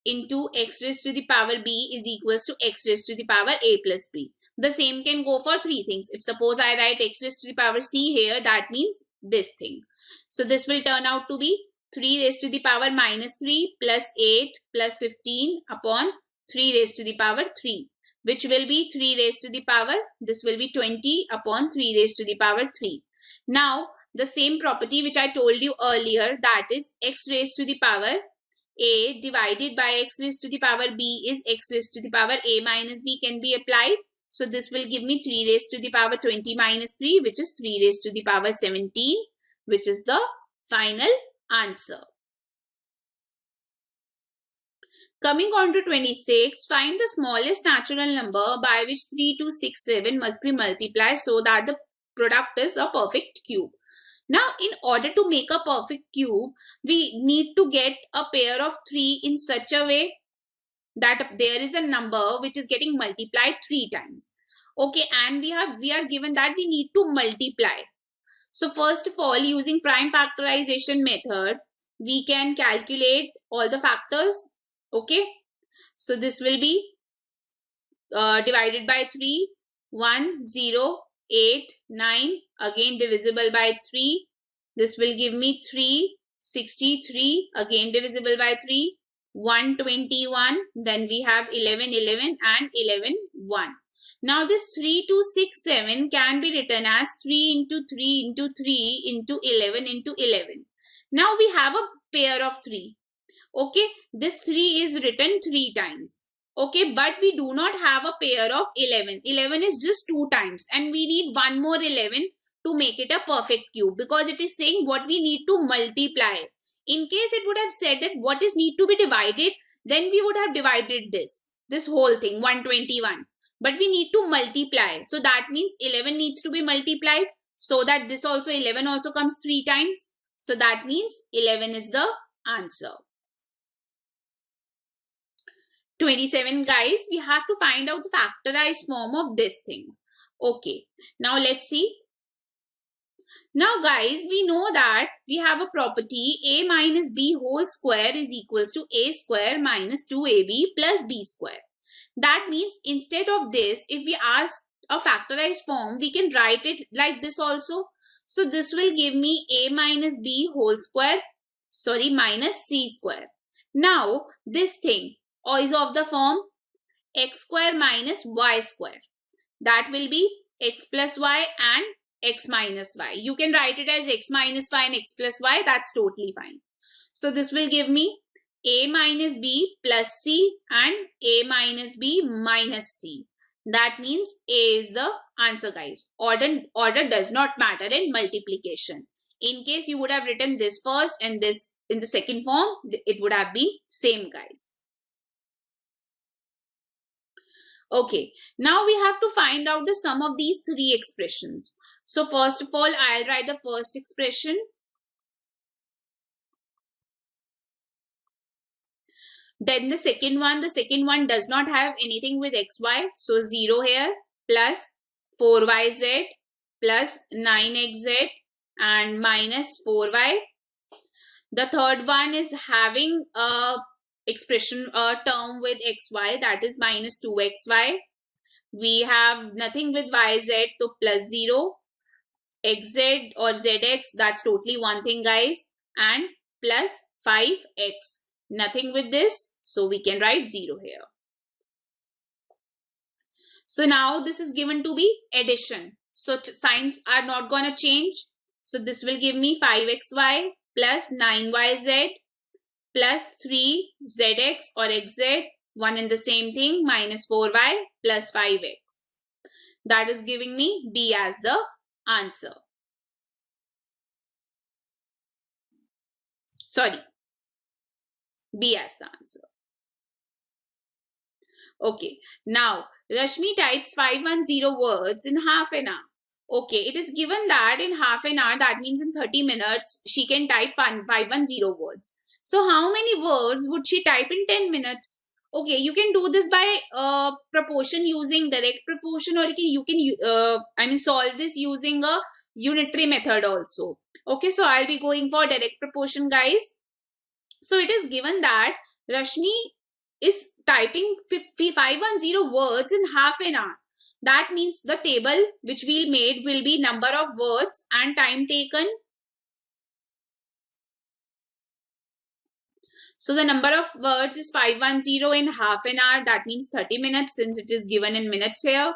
into x raised to the power b is equals to x raised to the power a plus b. The same can go for three things. If suppose I write x raised to the power c here, that means this thing. So this will turn out to be 3 raised to the power minus 3 plus 8 plus 15 upon 3 raised to the power 3, which will be 3 raised to the power, this will be 20 upon 3 raised to the power 3. Now, the same property which I told you earlier, that is x raised to the power a divided by x raised to the power b is x raised to the power a minus b, can be applied. So this will give me 3 raised to the power 20 minus 3, which is 3 raised to the power 17, which is the final answer. Coming on to 26, find the smallest natural number by which 3267 must be multiplied so that the product is a perfect cube. Now, in order to make a perfect cube, we need to get a pair of 3 in such a way that there is a number which is getting multiplied 3 times. Okay, and we are given that we need to multiply. So first of all, using prime factorization method, we can calculate all the factors. Okay, so this will be divided by 3, 1, 0, 8, 9, again divisible by 3. This will give me 3, 63, again divisible by 3, 121, then we have 11, 11 and 11, 1. Now this 3267 can be written as 3 into 3 into 3 into 11 into 11. Now we have a pair of 3. Okay, this 3 is written 3 times. Okay, but we do not have a pair of 11. 11 is just 2 times and we need one more 11 to make it a perfect cube, because it is saying what we need to multiply. In case it would have said that what is need to be divided, then we would have divided this whole thing, 121. But we need to multiply. So that means 11 needs to be multiplied so that this also 11 also comes 3 times. So that means 11 is the answer. 27, guys, we have to find out the factorized form of this thing. Okay, now let's see. Now guys, we know that we have a property a minus b whole square is equals to a square minus 2ab plus b square. That means instead of this, if we ask a factorized form, we can write it like this also. So this will give me a minus b whole square, minus c square. Now this thing is of the form x square minus y square. That will be x plus y and x minus y. You can write it as x minus y and x plus y. That's totally fine. So this will give me a minus b plus c and a minus b minus c. That means a is the answer, guys. Order does not matter in multiplication. In case you would have written this first and this in the second form, it would have been same, guys. Okay, now we have to find out the sum of these 3 expressions. So first of all, I'll write the first expression. Then the second one does not have anything with xy. So 0 here plus 4yz plus 9xz and minus 4y. The third one is having a term with xy, that is minus 2xy. We have nothing with yz, so plus 0. Xz or zx, that's totally one thing, guys. And plus 5x. Nothing with this, so we can write 0 here. So now this is given to be addition. So signs are not going to change. So this will give me 5xy plus 9yz plus 3zx or xz, one in the same thing, minus 4y plus 5x. That is giving me B as the answer. Sorry, B as the answer. Okay, now Rashmi types 510 words in half an hour. Okay, it is given that in half an hour, that means in 30 minutes, she can type 510 words. So how many words would she type in 10 minutes? Okay, you can do this by proportion using direct proportion, or you can solve this using a unitary method also. Okay, so I'll be going for direct proportion, guys. So it is given that Rashmi is typing 510 words in half an hour. That means the table which we'll made will be number of words and time taken. So the number of words is 510 in half an hour. That means 30 minutes, since it is given in minutes here.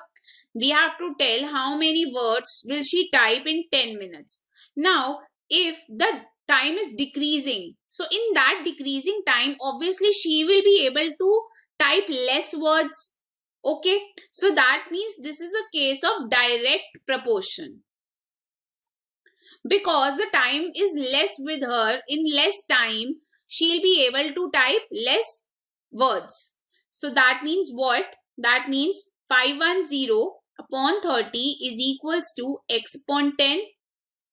We have to tell how many words will she type in 10 minutes. Now, if the time is decreasing, so in that decreasing time, obviously she will be able to type less words. Okay, so that means this is a case of direct proportion. Because the time is less with her, in less time, she'll be able to type less words. So that means what? That means 510 upon 30 is equals to x upon 10.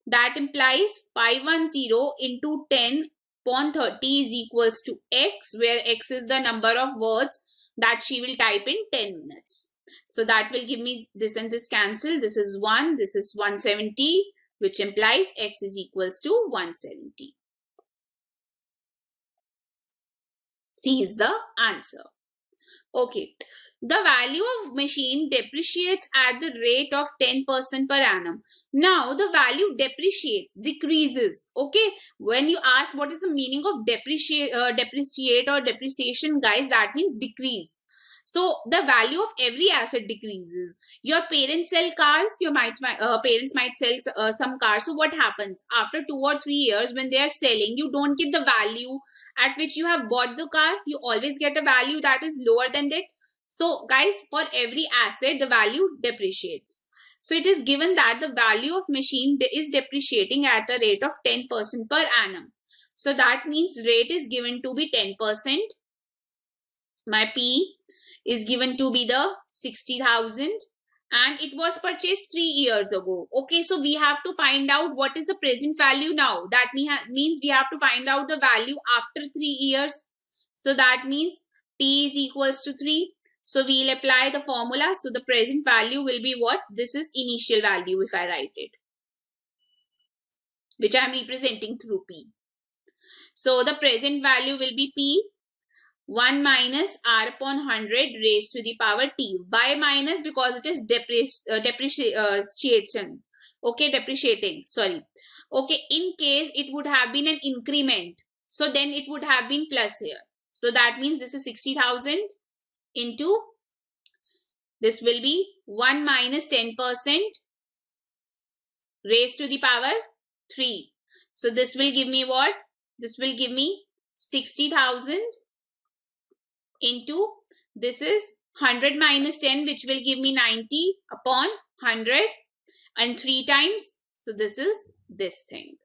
That implies 510 into 10 upon 30 is equals to x, where x is the number of words that she will type in 10 minutes. So that will give me this and this cancel. This is 1, this is 170, which implies x is equals to 170. C is the answer. Okay. The value of machine depreciates at the rate of 10% per annum. Now, the value depreciates, decreases. Okay. When you ask what is the meaning of depreciate or depreciation, guys, that means decrease. So, the value of every asset decreases. Your parents sell cars, your parents might sell some cars. So, what happens? After 2 or 3 years, when they are selling, you don't get the value at which you have bought the car. You always get a value that is lower than that. So, guys, for every asset, the value depreciates. So, it is given that the value of machine is depreciating at a rate of 10% per annum. So, that means rate is given to be 10%. My P is given to be the 60,000, and it was purchased 3 years ago. Okay, so we have to find out what is the present value now. That means we have to find out the value after 3 years. So, that means T is equals to 3. So, we'll apply the formula. So, the present value will be what? This is initial value if I write it, which I am representing through P. So, the present value will be P, 1 minus R upon 100 raised to the power T. Why minus? Because it is depreciation. Okay, depreciating. Sorry. Okay, in case it would have been an increment, so then it would have been plus here. So, that means this is 60,000. Into this will be 1 minus 10% raised to the power 3. So this will give me what? This will give me 60,000 into this is 100 minus 10, which will give me 90 upon 100 and 3 times. So this is this thing.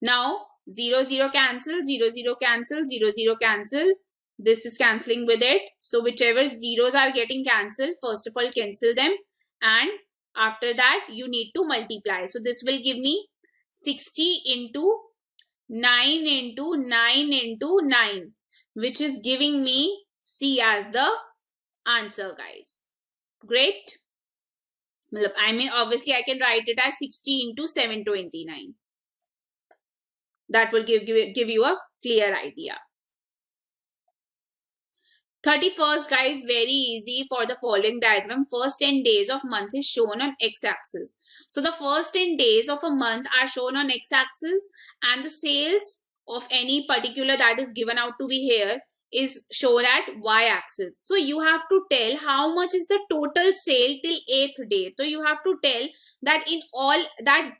Now 0 0 cancel, 0 0 cancel, 0 0 cancel. This is cancelling with it. So whichever zeros are getting cancelled, first of all cancel them, and after that you need to multiply. So this will give me 60 into 9 into 9 into 9, which is giving me C as the answer, guys. Great. I mean, obviously, I can write it as 60 into 729. That will give you a clear idea. 31st, guys, very easy for the following diagram. First 10 days of month is shown on x-axis. So the first 10 days of a month are shown on x-axis, and the sales of any particular that is given out to be here is shown at y-axis. So you have to tell how much is the total sale till 8th day. So you have to tell that in all that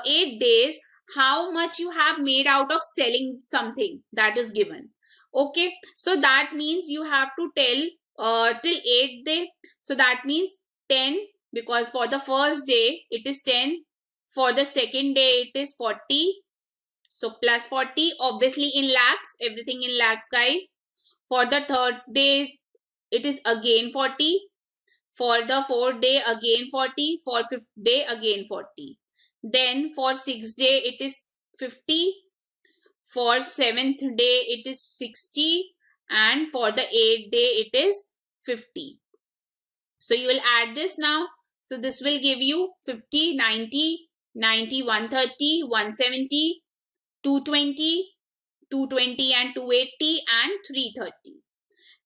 8 days, how much you have made out of selling something that is given. Okay, so that means you have to tell till 8th day. So that means 10, because for the first day it is 10. For the second day it is 40. So plus 40, obviously in lakhs, everything in lakhs, guys. For the third day it is again 40. For the fourth day again 40. For fifth day again 40. Then for sixth day it is 50. For 7th day it is 60, and for the 8th day it is 50. So you will add this now. So this will give you 50, 90, 90, 130, 170, 220, 220 and 280 and 330.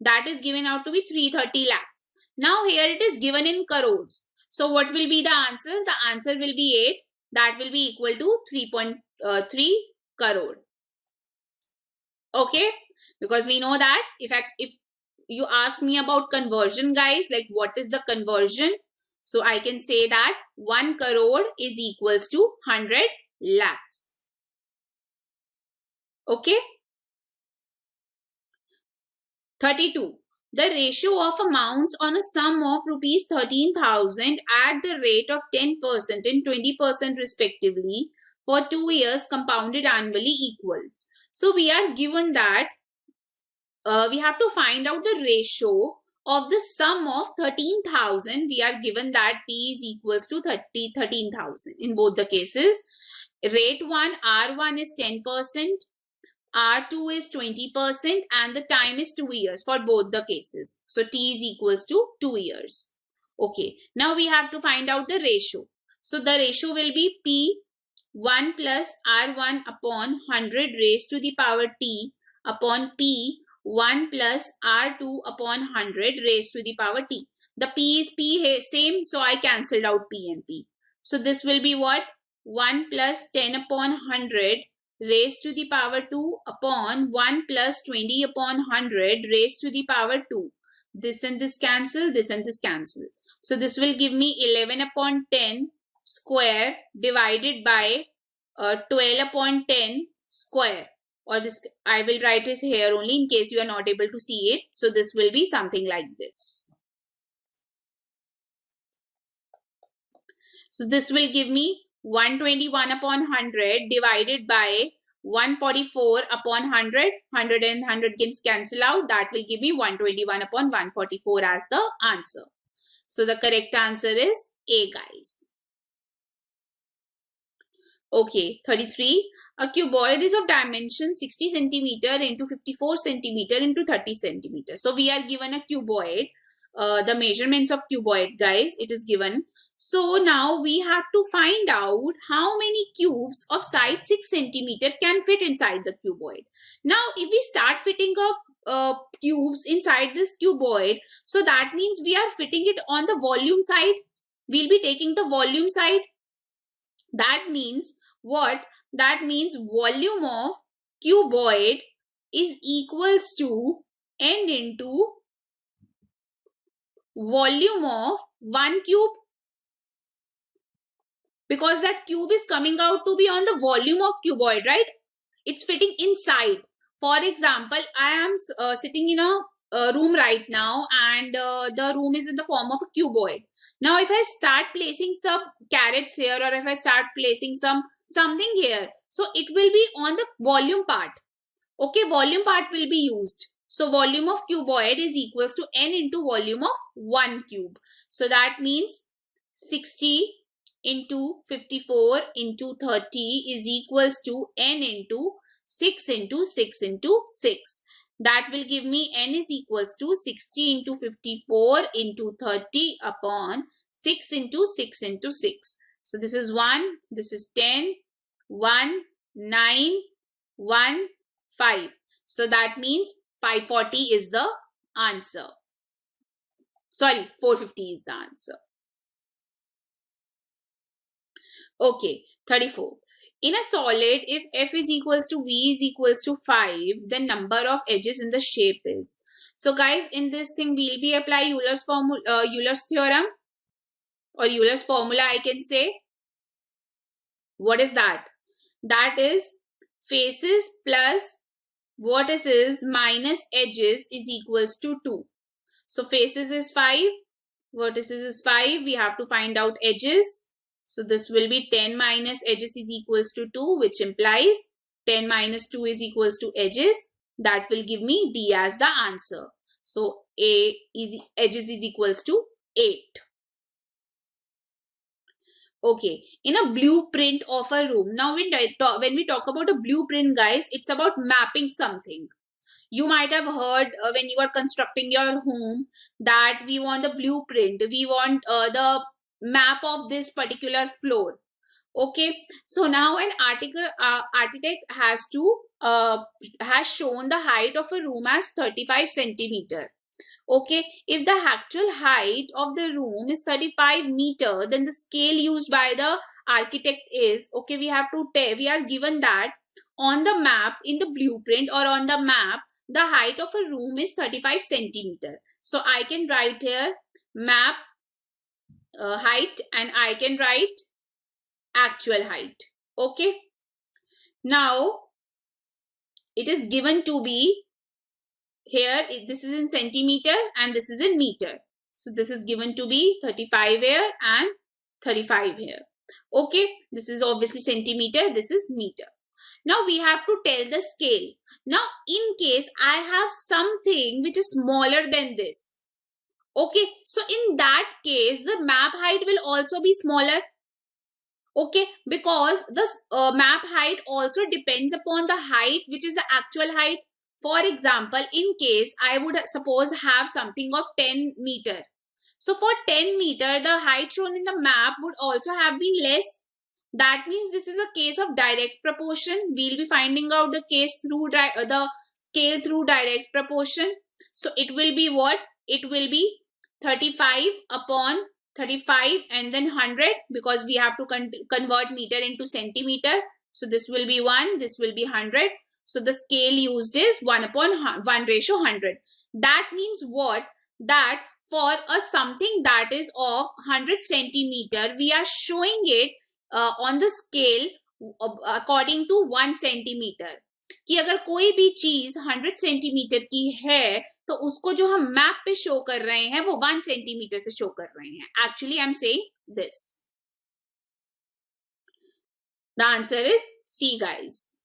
That is given out to be 330 lakhs. Now here it is given in crores. So what will be the answer? The answer will be 8. That will be equal to 3.3 crore. Okay, because we know that if you ask me about conversion, guys, like what is the conversion? So I can say that 1 crore is equals to 100 lakhs. Okay. 32. The ratio of amounts on a sum of rupees 13,000 at the rate of 10% and 20% respectively for 2 years compounded annually equals. So we are given that we have to find out the ratio of the sum of 13,000. We are given that P is equals to 13,000 in both the cases. Rate 1, R1 is 10%, R2 is 20%, and the time is 2 years for both the cases. So T is equals to 2 years. Okay, now we have to find out the ratio. So the ratio will be P 1 plus R1 upon 100 raised to the power T upon P 1 plus R2 upon 100 raised to the power T. The P is P here, same, so I cancelled out P and P. So this will be what? 1 plus 10 upon 100 raised to the power 2 upon 1 plus 20 upon 100 raised to the power 2. This and this cancel, this and this cancel. So this will give me 11 upon 10 square divided by 12 upon 10 square. Or this, I will write this here only in case you are not able to see it. So this will be something like this. So this will give me 121 upon 100 divided by 144 upon 100. 100 and 100 can cancel out. That will give me 121 upon 144 as the answer. So the correct answer is A, guys. Okay, 33. A cuboid is of dimension 60 centimeter into 54 centimeter into 30 centimeter. So we are given a cuboid. The measurements of cuboid, guys, it is given. So now we have to find out how many cubes of side 6 centimeter can fit inside the cuboid. Now if we start fitting up cubes inside this cuboid, so that means we are fitting it on the volume side. We'll be taking the volume side. That means what? That means volume of cuboid is equals to n into volume of 1 cube, because that cube is coming out to be on the volume of cuboid, right? It's fitting inside. For example, I am sitting in a room right now, and the room is in the form of a cuboid. Now if I start placing some carrots here, or if I start placing something here, so it will be on the volume part. Okay, volume part will be used. So volume of cuboid is equals to n into volume of 1 cube. So that means 60 into 54 into 30 is equals to n into 6 into 6 into 6. That will give me n is equals to 60 into 54 into 30 upon 6 into 6 into 6. So this is 1, this is 10, 1, 9, 1, 5. So that means 540 is the answer. Sorry, 450 is the answer. Okay, 34. In a solid, if f is equals to v is equals to 5, then number of edges in the shape is. So guys, in this thing, we'll be apply Euler's theorem or Euler's formula, I can say. What is that? That is faces plus vertices minus edges is equals to 2. So faces is 5, vertices is 5. We have to find out edges. So this will be 10 minus edges is equals to 2, which implies 10 minus 2 is equals to edges. That will give me D as the answer. So edges is equals to 8. Okay, in a blueprint of a room. Now when we talk about a blueprint, guys, it's about mapping something. You might have heard when you are constructing your home that we want the blueprint. We want the map of this particular floor. Okay, so now an architect has shown the height of a room as 35 centimeter. Okay, if the actual height of the room is 35 meter, then the scale used by the architect is, okay, we are given that on the map, in the blueprint or on the map, the height of a room is 35 centimeter. So I can write here map height and I can write actual height. Okay. Now it is given to be here. This is in centimeter and this is in meter. So this is given to be 35 here and 35 here. Okay. This is obviously centimeter. This is meter. Now we have to tell the scale. Now in case I have something which is smaller than this. Okay, so in that case, the map height will also be smaller. Okay, because the map height also depends upon the height, which is the actual height. For example, in case I would suppose have something of 10 meter. So for 10 meter, the height shown in the map would also have been less. That means this is a case of direct proportion. We'll be finding out the case through the scale through direct proportion. So it will be what? It will be 35 upon 35 and then 100, because we have to convert meter into centimeter. So this will be 1, this will be 100. So the scale used is 1:100. That means what? That for a something that is of 100 centimeter, we are showing it on the scale according to 1 centimeter. कि अगर कोई भी चीज 100 centimetre की है तो उसको जो हम मैप पे शो कर रहे हैं वो 1 सेंटीमीटर से शो कर रहे हैं. Actually, I'm saying this. The answer is C, guys.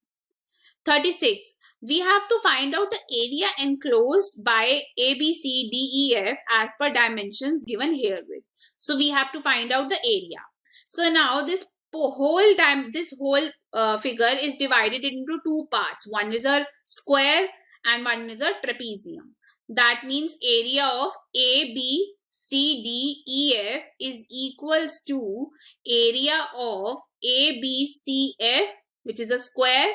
36. We have to find out the area enclosed by A, B, C, D, E, F as per dimensions given herewith. So we have to find out the area. So now this whole figure is divided into two parts. One is a square and one is a trapezium. That means area of A, B, C, D, E, F is equals to area of A, B, C, F, which is a square,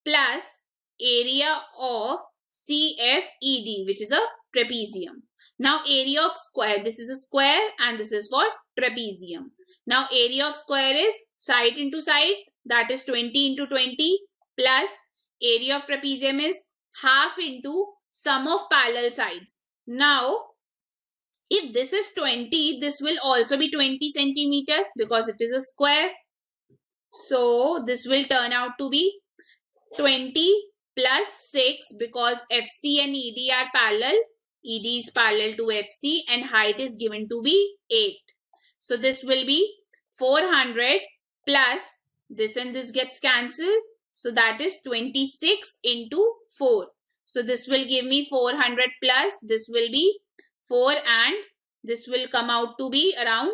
plus area of C, F, E, D, which is a trapezium. Now area of square, this is a square and this is for trapezium. Now area of square is side into side, that is 20 into 20, plus area of trapezium is half into sum of parallel sides. Now if this is 20, this will also be 20 centimeter because it is a square. So this will turn out to be 20 plus 6 because FC and ED are parallel. ED is parallel to FC and height is given to be 8. So this will be 400 plus this and this gets cancelled. So that is 26 into 4. So this will give me 400 plus this will be 4 and this will come out to be around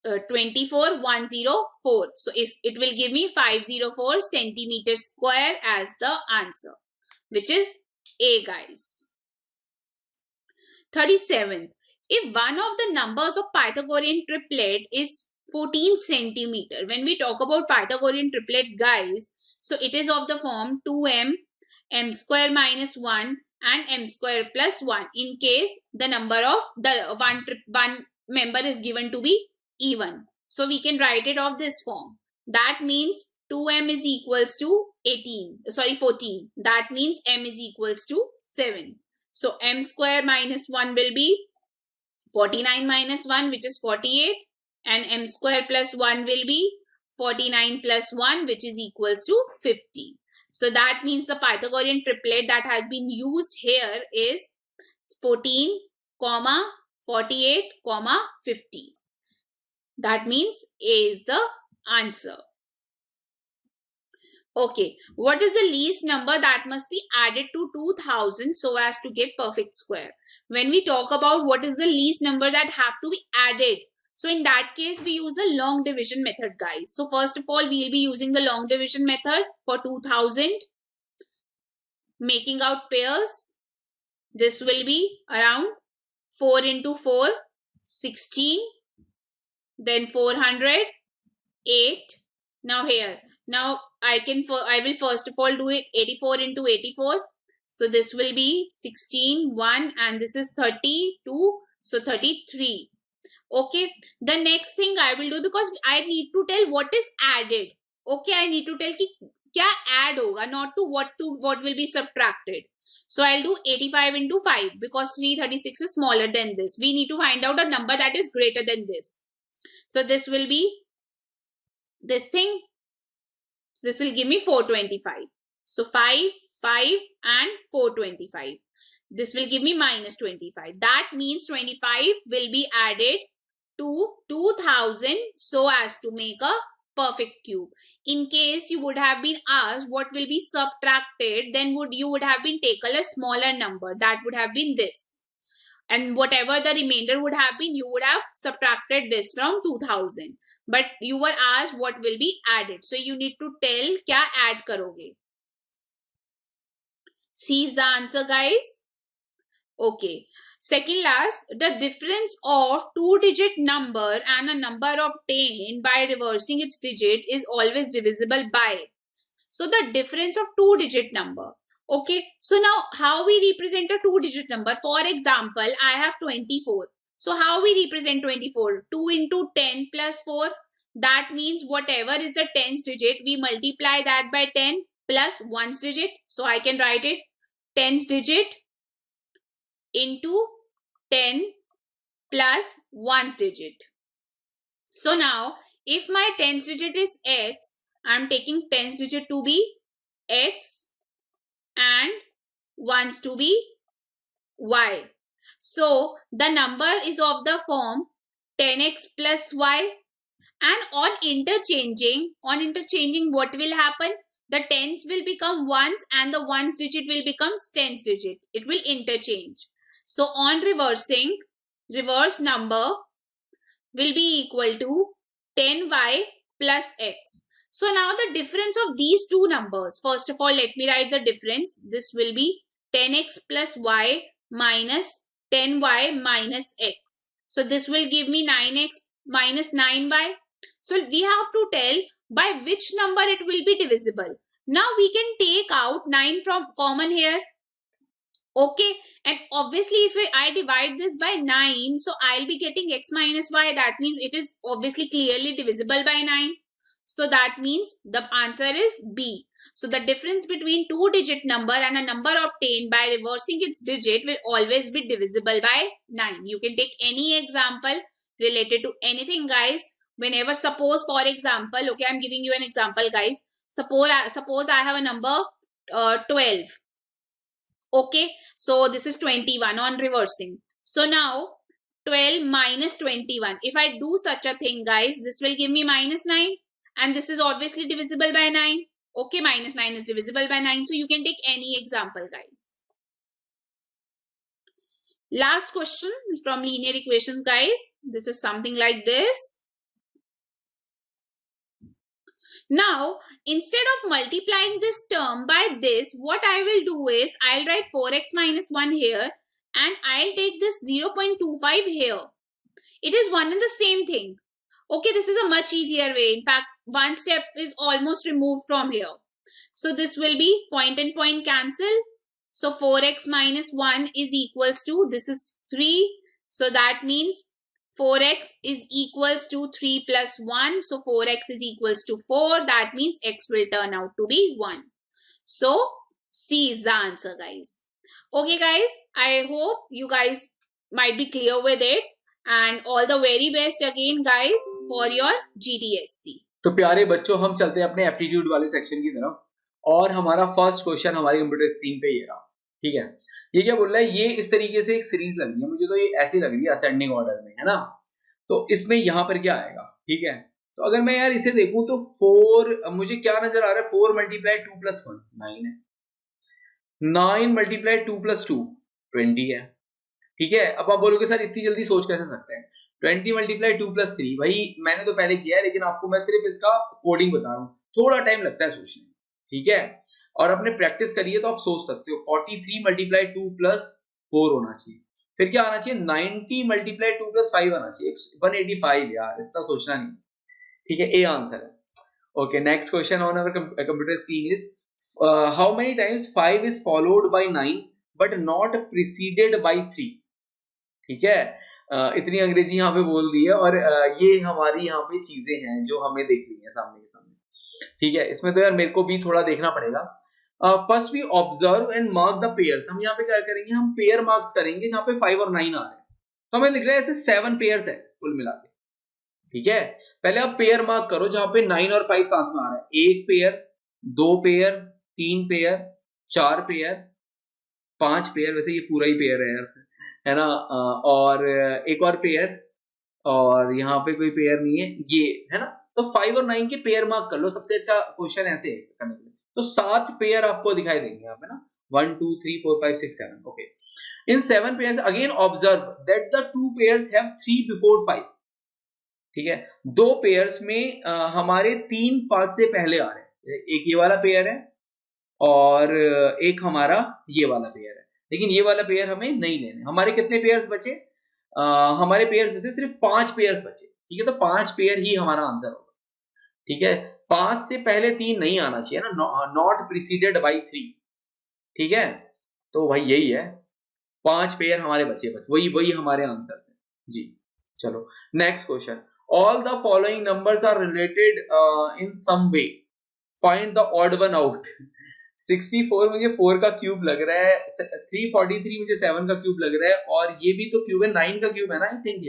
24,104. So it will give me 504 centimeters square as the answer, which is A, guys. 37th. If one of the numbers of Pythagorean triplet is 14 centimeter, when we talk about Pythagorean triplet, guys, so it is of the form 2m, m square minus 1 and m square plus 1 in case the number of the one member is given to be even. So we can write it of this form. That means 2m is equals to 14. That means m is equals to 7. So m square minus 1 will be 49 minus 1, which is 48, and m square plus 1 will be 49 plus 1, which is equals to 50. So that means the Pythagorean triplet that has been used here is 14, 48, 50. That means A is the answer. Okay, what is the least number that must be added to 2000 so as to get perfect square? When we talk about what is the least number that have to be added, so in that case we use the long division method, guys. So first of all, we will be using the long division method for 2000. Making out pairs, this will be around 4 into 4, 16, then 400, 8. Now here, now I will first of all do it 84 into 84. So this will be 16, 1, and this is 32, so 33. Okay, the next thing I will do, because I need to tell what is added. Okay, I need to tell ki kya add hoga, not to what will be subtracted. So I'll do 85 into 5 because 336 is smaller than this. We need to find out a number that is greater than this. So this will be this thing. This will give me 425. So 5, 5 and 425. This will give me minus 25. That means 25 will be added to 2000 so as to make a perfect cube. In case you would have been asked what will be subtracted, then you would have been taken a smaller number. That would have been this. And whatever the remainder would have been, you would have subtracted this from 2000. But you were asked what will be added. So you need to tell kya add karoge. C is the answer, guys. Okay. Second last, the difference of two-digit number and a number obtained by reversing its digit is always divisible by. So the difference of two-digit number. Okay, so now how we represent a two-digit number? For example, I have 24. So how we represent 24? 2 into 10 plus 4. That means whatever is the tens digit, we multiply that by 10 plus ones digit. So I can write it tens digit into 10 plus ones digit. So now if my tens digit is x, I am taking tens digit to be x and ones to be y. So the number is of the form 10x plus y, and on interchanging what will happen? The tens will become ones and the ones digit will become tens digit. It will interchange. So on reversing, reverse number will be equal to 10y plus x. So now the difference of these two numbers, first of all, let me write the difference. This will be 10x plus y minus 10y minus x. So this will give me 9x minus 9y. So we have to tell by which number it will be divisible. Now we can take out 9 from common here. Okay, and obviously if I divide this by 9, so I'll be getting x minus y. That means it is obviously clearly divisible by 9. So that means the answer is B. So the difference between two-digit number and a number obtained by reversing its digit will always be divisible by 9. You can take any example related to anything, guys. Whenever, suppose for example, okay, I'm giving you an example, guys. Suppose I have a number 12. Okay, so this is 21 on reversing. So now 12 minus 21. If I do such a thing, guys, this will give me minus 9. And this is obviously divisible by 9. Okay, minus 9 is divisible by 9. So you can take any example, guys. Last question from linear equations, guys. This is something like this. Now, instead of multiplying this term by this, what I will do is, I'll write 4x minus 1 here and I'll take this 0.25 here. It is one and the same thing. Okay, this is a much easier way. In fact, one step is almost removed from here. So this will be point and point cancel. So 4x minus 1 is equals to, this is 3. So that means 4x is equals to 3 plus 1. So 4x is equals to 4. That means x will turn out to be 1. So C is the answer, guys. Okay, guys. I hope you guys might be clear with it. And all the very best again, guys, for your GTSC. तो प्यारे बच्चों, हम चलते हैं अपने aptitude वाले section की तरफ और हमारा फर्स्ट क्वेश्चन हमारी कंप्यूटर स्क्रीन पे ये रहा। ठीक है, ये क्या बोल रहा है, ये इस तरीके से एक सीरीज लग रही है, मुझे तो ये ऐसी लग रही है असेंडिंग ऑर्डर में, है ना। तो इसमें यहाँ पर क्या आएगा, ठीक है। तो अगर मैं यार इसे देखूं तो 4, मुझे क्या नजर आ रहा है, 4 मल्टीप्लाई 2 प्लस 1 9 है, 9 मल्टीप्लाई 2 प्लस 2 20 है। ठीक है, अब आप बोलोगे सर इतनी जल्दी सोच कैसे सकते हैं, 20 मल्टीप्लाई 2 प्लस 3, भाई मैंने तो पहले किया है, लेकिन आपको मैं सिर्फ इसका कोडिंग बता रहा हूँ, थोड़ा टाइम लगता है सोचने में। ठीक है, और अपने प्रैक्टिस करिए तो आप सोच सकते हो। 43 मल्टीप्लाई 2 प्लस 4 होना चाहिए, फिर क्या आना चाहिए, 90 मल्टीप्लाई 2 प्लस 5 आना चाहिए, 185। यार इतना सोचना नहीं। ठीक है, ए आंसर है। Okay, next question on our computer screen is how many times 5 is followed by 9 but not preceded by 3। ठीक है, इतनी अंग्रेजी यहाँ पे बोल दी है और ये हमारी यहाँ पे चीजें हैं जो हमें देख रही है सामने के सामने। ठीक है, इसमें तो यार मेरे को भी थोड़ा देखना पड़ेगा। First we observe and mark the pairs. हम यहाँ पे क्या करेंगे, हम पेयर मार्क्स करेंगे जहाँ पे 5 और 9 आ रहे हैं। तो हमें लिख रहा है ऐसे 7 पेयर्स है कुल मिला के। ठीक है, पहले आप पेयर मार्क करो जहाँ पे 9 और 5 साथ में आ रहा है। 1 pair, 2 pair, 3 pair, 4 pair, 5 pair, वैसे ये पूरा ही पेयर है यार, है ना। और एक और पेयर, और यहाँ पे कोई पेयर नहीं है, ये है ना। तो 5 और 9 के पेयर मार्क कर लो, सबसे अच्छा क्वेश्चन ऐसे है करने के लिए। तो 7 पेयर आपको दिखाई देंगे यहाँ पे ना, 1 2 3 4 5 6 7। Okay, in 7 pairs again observe that the 2 pairs have 3 before 5। ठीक है, 2 पेयर्स में हमारे 3 5 से पहले आ रहे हैं। एक ये वाला पेयर है और एक हमारा ये वाला पेयर है, लेकिन ये वाला पेयर हमें नहीं लेना। हमारे कितने पेयर्स बचे, हमारे पेयर्स में से सिर्फ 5 पेयर्स बचे। ठीक है, तो 5 पेयर ही हमारा आंसर होगा। ठीक है, 5 से पहले 3 नहीं आना चाहिए ना, नॉट प्रीसीडेड बाय 3। ठीक है, तो भाई यही है, 5 पेयर हमारे बचे, बस वही हमारे आंसर है जी। चलो next question, all the following numbers are related in some way, find the odd one out. 64 मुझे 4 का क्यूब लग रहा है, 343 मुझे 7 का क्यूब लग रहा है, और ये भी तो क्यूब है, 9 का क्यूब है ना। आई थिंक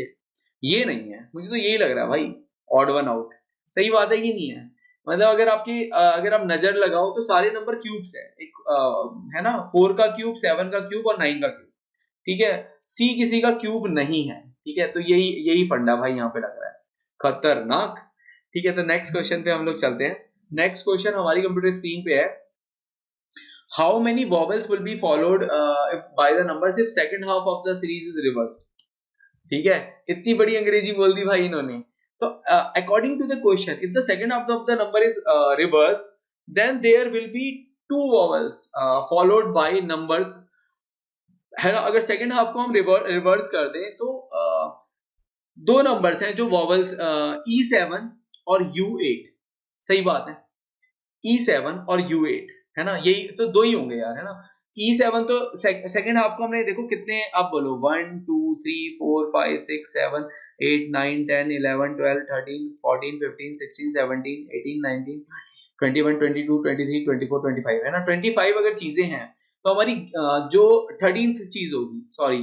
ये नहीं है, मुझे तो यही लग रहा है भाई, ऑड वन आउट। सही बात है कि नहीं है, मतलब अगर आप नजर लगाओ तो सारे नंबर क्यूब्स है, एक है ना, 4 का क्यूब, 7 का क्यूब और 9 का क्यूब। ठीक है, सी किसी का क्यूब नहीं है। ठीक है, तो यही फंडा भाई यहाँ पे लग रहा है, खतरनाक। ठीक है, तो नेक्स्ट क्वेश्चन पे हम लोग चलते हैं। नेक्स्ट क्वेश्चन हमारी कंप्यूटर स्क्रीन पे है, how many vowels will be followed by the numbers if second half of the series is reversed. ठीक है, इतनी बड़ी अंग्रेजी बोल दी भाई इन्होंने। तो according to the question, if the second half of the number is reverse, then there will be 2 vowels followed by numbers, है ना। अगर सेकंड हाफ को हम रिवर्स कर दें तो 2 नंबर्स हैं जो वॉवेल्स E7 और U8। सही बात है, E7 और U8, है ना, यही तो 2 ही होंगे यार, है ना। E7 तो सेकंड हाफ को हमने देखो कितने, आप बोलो 1 2 3 4 5 6 7 8 9 10 11 12 13 14 15 16 17 18 19 21 22 23 24 25, है ना। 25 अगर चीजें हैं तो हमारी जो 13th चीज होगी, सॉरी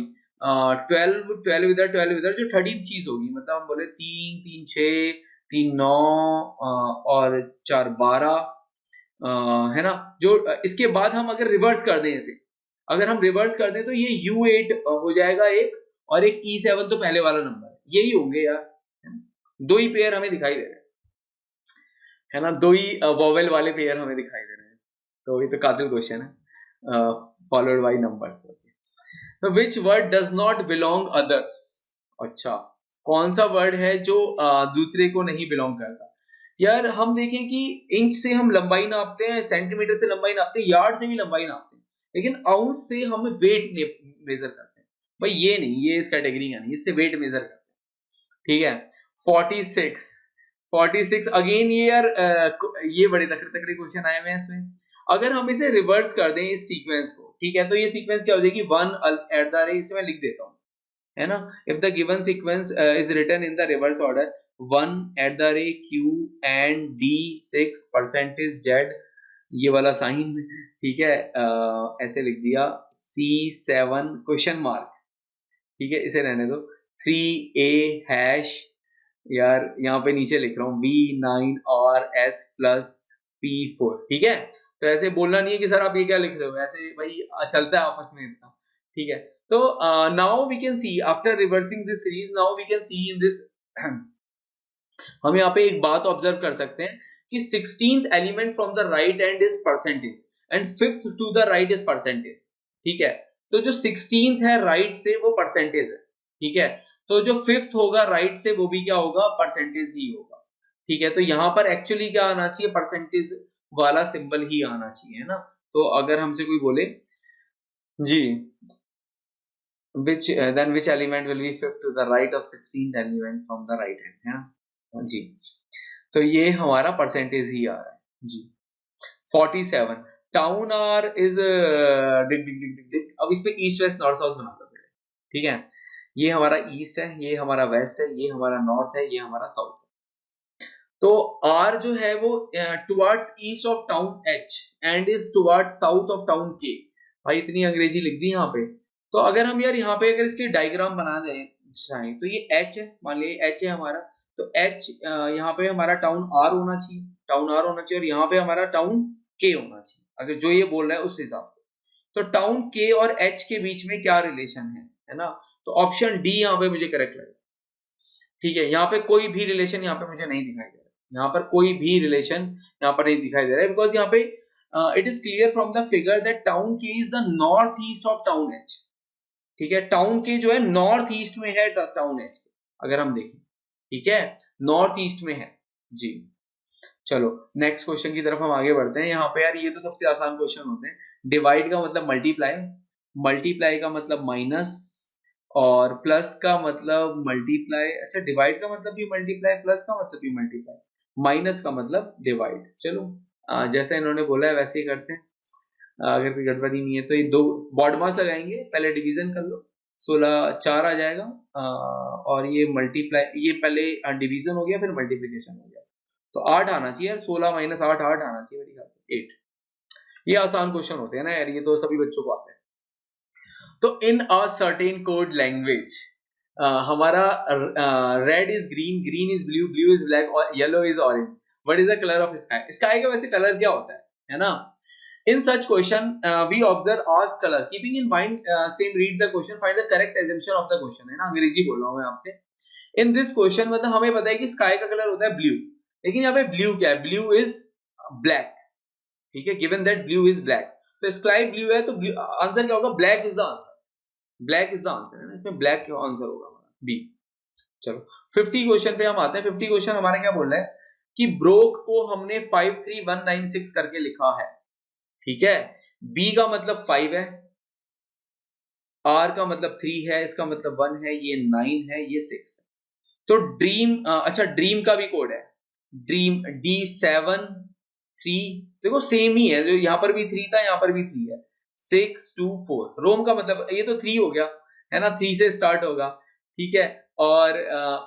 12 इधर जो 13th चीज होगी, मतलब हम बोले 3 3 6 3 9 और 4 12, है ना। जो इसके बाद हम अगर रिवर्स कर दें, ऐसे अगर हम रिवर्स कर दें तो ये U8 हो जाएगा एक, और एक E7 तो पहले वाला नंबर है, यही होंगे यार। 2 ही पेयर हमें दिखाई दे रहे हैं, है ना, 2 ही वॉवेल वाले पेयर हमें दिखाई दे रहे हैं। तो ये तो कातिल क्वेश्चन है, फॉलोड बाय नंबर्स। तो which word does not belong others. अच्छा, कौन सा वर्ड है जो दूसरे को नहीं बिलोंग करता। यार हम देखें कि इंच से हम लंबाई नापते हैं, सेंटीमीटर से लंबाई नापते हैं, यार्ड से भी लंबाई नापते हैं, लेकिन आउंस से हम वेट मेजर करते हैं। भाई ये नहीं, ये इस कैटेगरी का नहीं, इससे वेट मेजर करते हैं। ठीक है, 46 अगेन ये यार ये बड़े तकड़े तकड़े क्वेश्चन आए हुए हैं इसमें। अगर हम इसे रिवर्स कर दें इस सीक्वेंस को, ठीक है, तो ये सीक्वेंस क्या हो जाएगी, 1 इसे मैं लिख देता हूँ, है ना। If the given sequence is written in the reverse order 1 Q and D 6% Z, ये वाला साइन, ठीक है, ऐसे लिख दिया, C7 क्वेश्चन मार्क, ठीक है, इसे रहने दो, 3A#, यार यहाँ पे नीचे लिख रहा हूँ V9RS प्लस P4, ठीक है। तो ऐसे बोलना नहीं है कि सर आप ये क्या लिख रहे हो, ऐसे भाई चलता है आपस में इतना, ठीक है। तो now we can see after reversing this series, now we can see in this हम यहाँ पे एक बात ऑब्जर्व कर सकते हैं कि 16th element from the right end is percentage and 5th to the right is percentage, ठीक है। तो जो 16th है राइट से वो परसेंटेज है, ठीक है। तो जो 5th होगा राइट से वो भी क्या होगा, परसेंटेज ही होगा, ठीक है। तो यहाँ पर एक्चुअली क्या आना चाहिए, परसेंटेज वाला सिंबल ही आना चाहिए, है ना। तो अगर हमसे कोई बोले जी which element will be 5th to the right of 16th element from the right hand, है ना जी। तो ये हमारा परसेंटेज ही आ रहा है जी। 47 टाउन आर इज अब इसमें ईस्ट वेस्ट नॉर्थ साउथ बनाना पड़ेगा, ठीक है। ये हमारा ईस्ट है, ये हमारा वेस्ट है, ये हमारा नॉर्थ है, ये हमारा साउथ है। तो आर जो है वो towards east of town H and is towards south of town के। भाई इतनी अंग्रेजी लिख दी यहाँ पे। तो अगर हम यार यहाँ पे अगर इसकी डायग्राम बना दें चाहें तो ये एच है, मान लीजिए एच है हमारा, तो एच यहाँ पे हमारा टाउन आर होना चाहिए, और यहाँ पे हमारा टाउन के होना चाहिए, अगर जो ये बोल रहा है उस हिसाब से। तो टाउन के और एच के बीच में क्या रिलेशन है ना। तो ऑप्शन डी यहाँ पे मुझे करेक्ट लगेगा, ठीक है। यहाँ पे कोई भी रिलेशन यहाँ पे मुझे नहीं दिखाई दे रहा, यहाँ पर कोई भी रिलेशन यहाँ पर नहीं दिखाई दे रहा है, बिकॉज यहाँ पे it is clear from the figure that town K is the north east of town H, ठीक है। टाउन के जो है नॉर्थ ईस्ट में है टाउन एच, अगर हम देखें, ठीक है, नॉर्थ ईस्ट में है जी। चलो नेक्स्ट क्वेश्चन की तरफ हम आगे बढ़ते हैं। यहाँ पे यार ये तो सबसे आसान क्वेश्चन होते हैं। डिवाइड का मतलब मल्टीप्लाई, मल्टीप्लाई का मतलब माइनस, और प्लस का मतलब मल्टीप्लाई। अच्छा, डिवाइड का मतलब भी मल्टीप्लाई, प्लस का मतलब भी मल्टीप्लाई, माइनस का मतलब डिवाइड। चलो जैसा इन्होंने बोला है वैसे ही करते हैं। अगर कोई गड़बड़ी नहीं है तो ये दो बॉड मास लगाएंगे, पहले डिवीजन कर लो, 16 4 आ जाएगा, और ये मल्टीप्लाई, ये पहले डिवीजन हो गया फिर मल्टीप्लिकेशन हो गया, तो 8 आना चाहिए। 16 - 8 8 आना चाहिए मेरे ख्याल से, 8। ये आसान क्वेश्चन होते हैं ना यार, ये तो सभी बच्चों को आते हैं। तो in a certain code language हमारा red is green, green is blue, blue is black और yellow is orange. What is the colour of sky? Sky का वैसे कलर क्या होता है ना। In such question, we observe ask color. Keeping in mind, same read the question, find the correct assumption of the question, है ना, अंग्रेजी बोल रहा हूँ मैं आपसे। In this question मतलब हमें पता है कि स्काई का कलर होता है ब्लू, लेकिन यहाँ पे ब्लू क्या है, ब्लू इज ब्लैक, ठीक है, given that blue is black, तो स्काई ब्लू है तो आंसर क्या होगा, black is the answer, black is the answer, है ना, इसमें ब्लैक क्या आंसर होगा हमारा बी। चलो 50 क्वेश्चन पे हम आते हैं। 50 क्वेश्चन हमारा क्या बोल रहा है कि ब्रोक को हमने 53196 करके लिखा है, ठीक है। बी का मतलब 5 है, आर का मतलब 3 है, इसका मतलब 1 है, ये 9 है, ये 6 है। तो ड्रीम, अच्छा ड्रीम का भी कोड है, ड्रीम D73, देखो सेम ही है, जो यहाँ पर भी 3 था यहाँ पर भी 3 है, 624। रोम का मतलब ये तो 3 हो गया, है ना, 3 से स्टार्ट होगा, ठीक है। और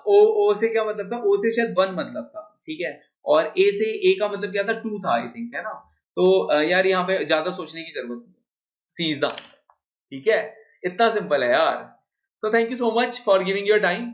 ओ से क्या मतलब था, ओ से शायद 1 मतलब था, ठीक है। और ए से, ए का मतलब क्या था, 2 था आई थिंक, है ना। तो यार यहाँ पे ज्यादा सोचने की जरूरत नहीं, सी इज द आंसर, ठीक है, इतना सिंपल है यार। So thank you so much for giving your time.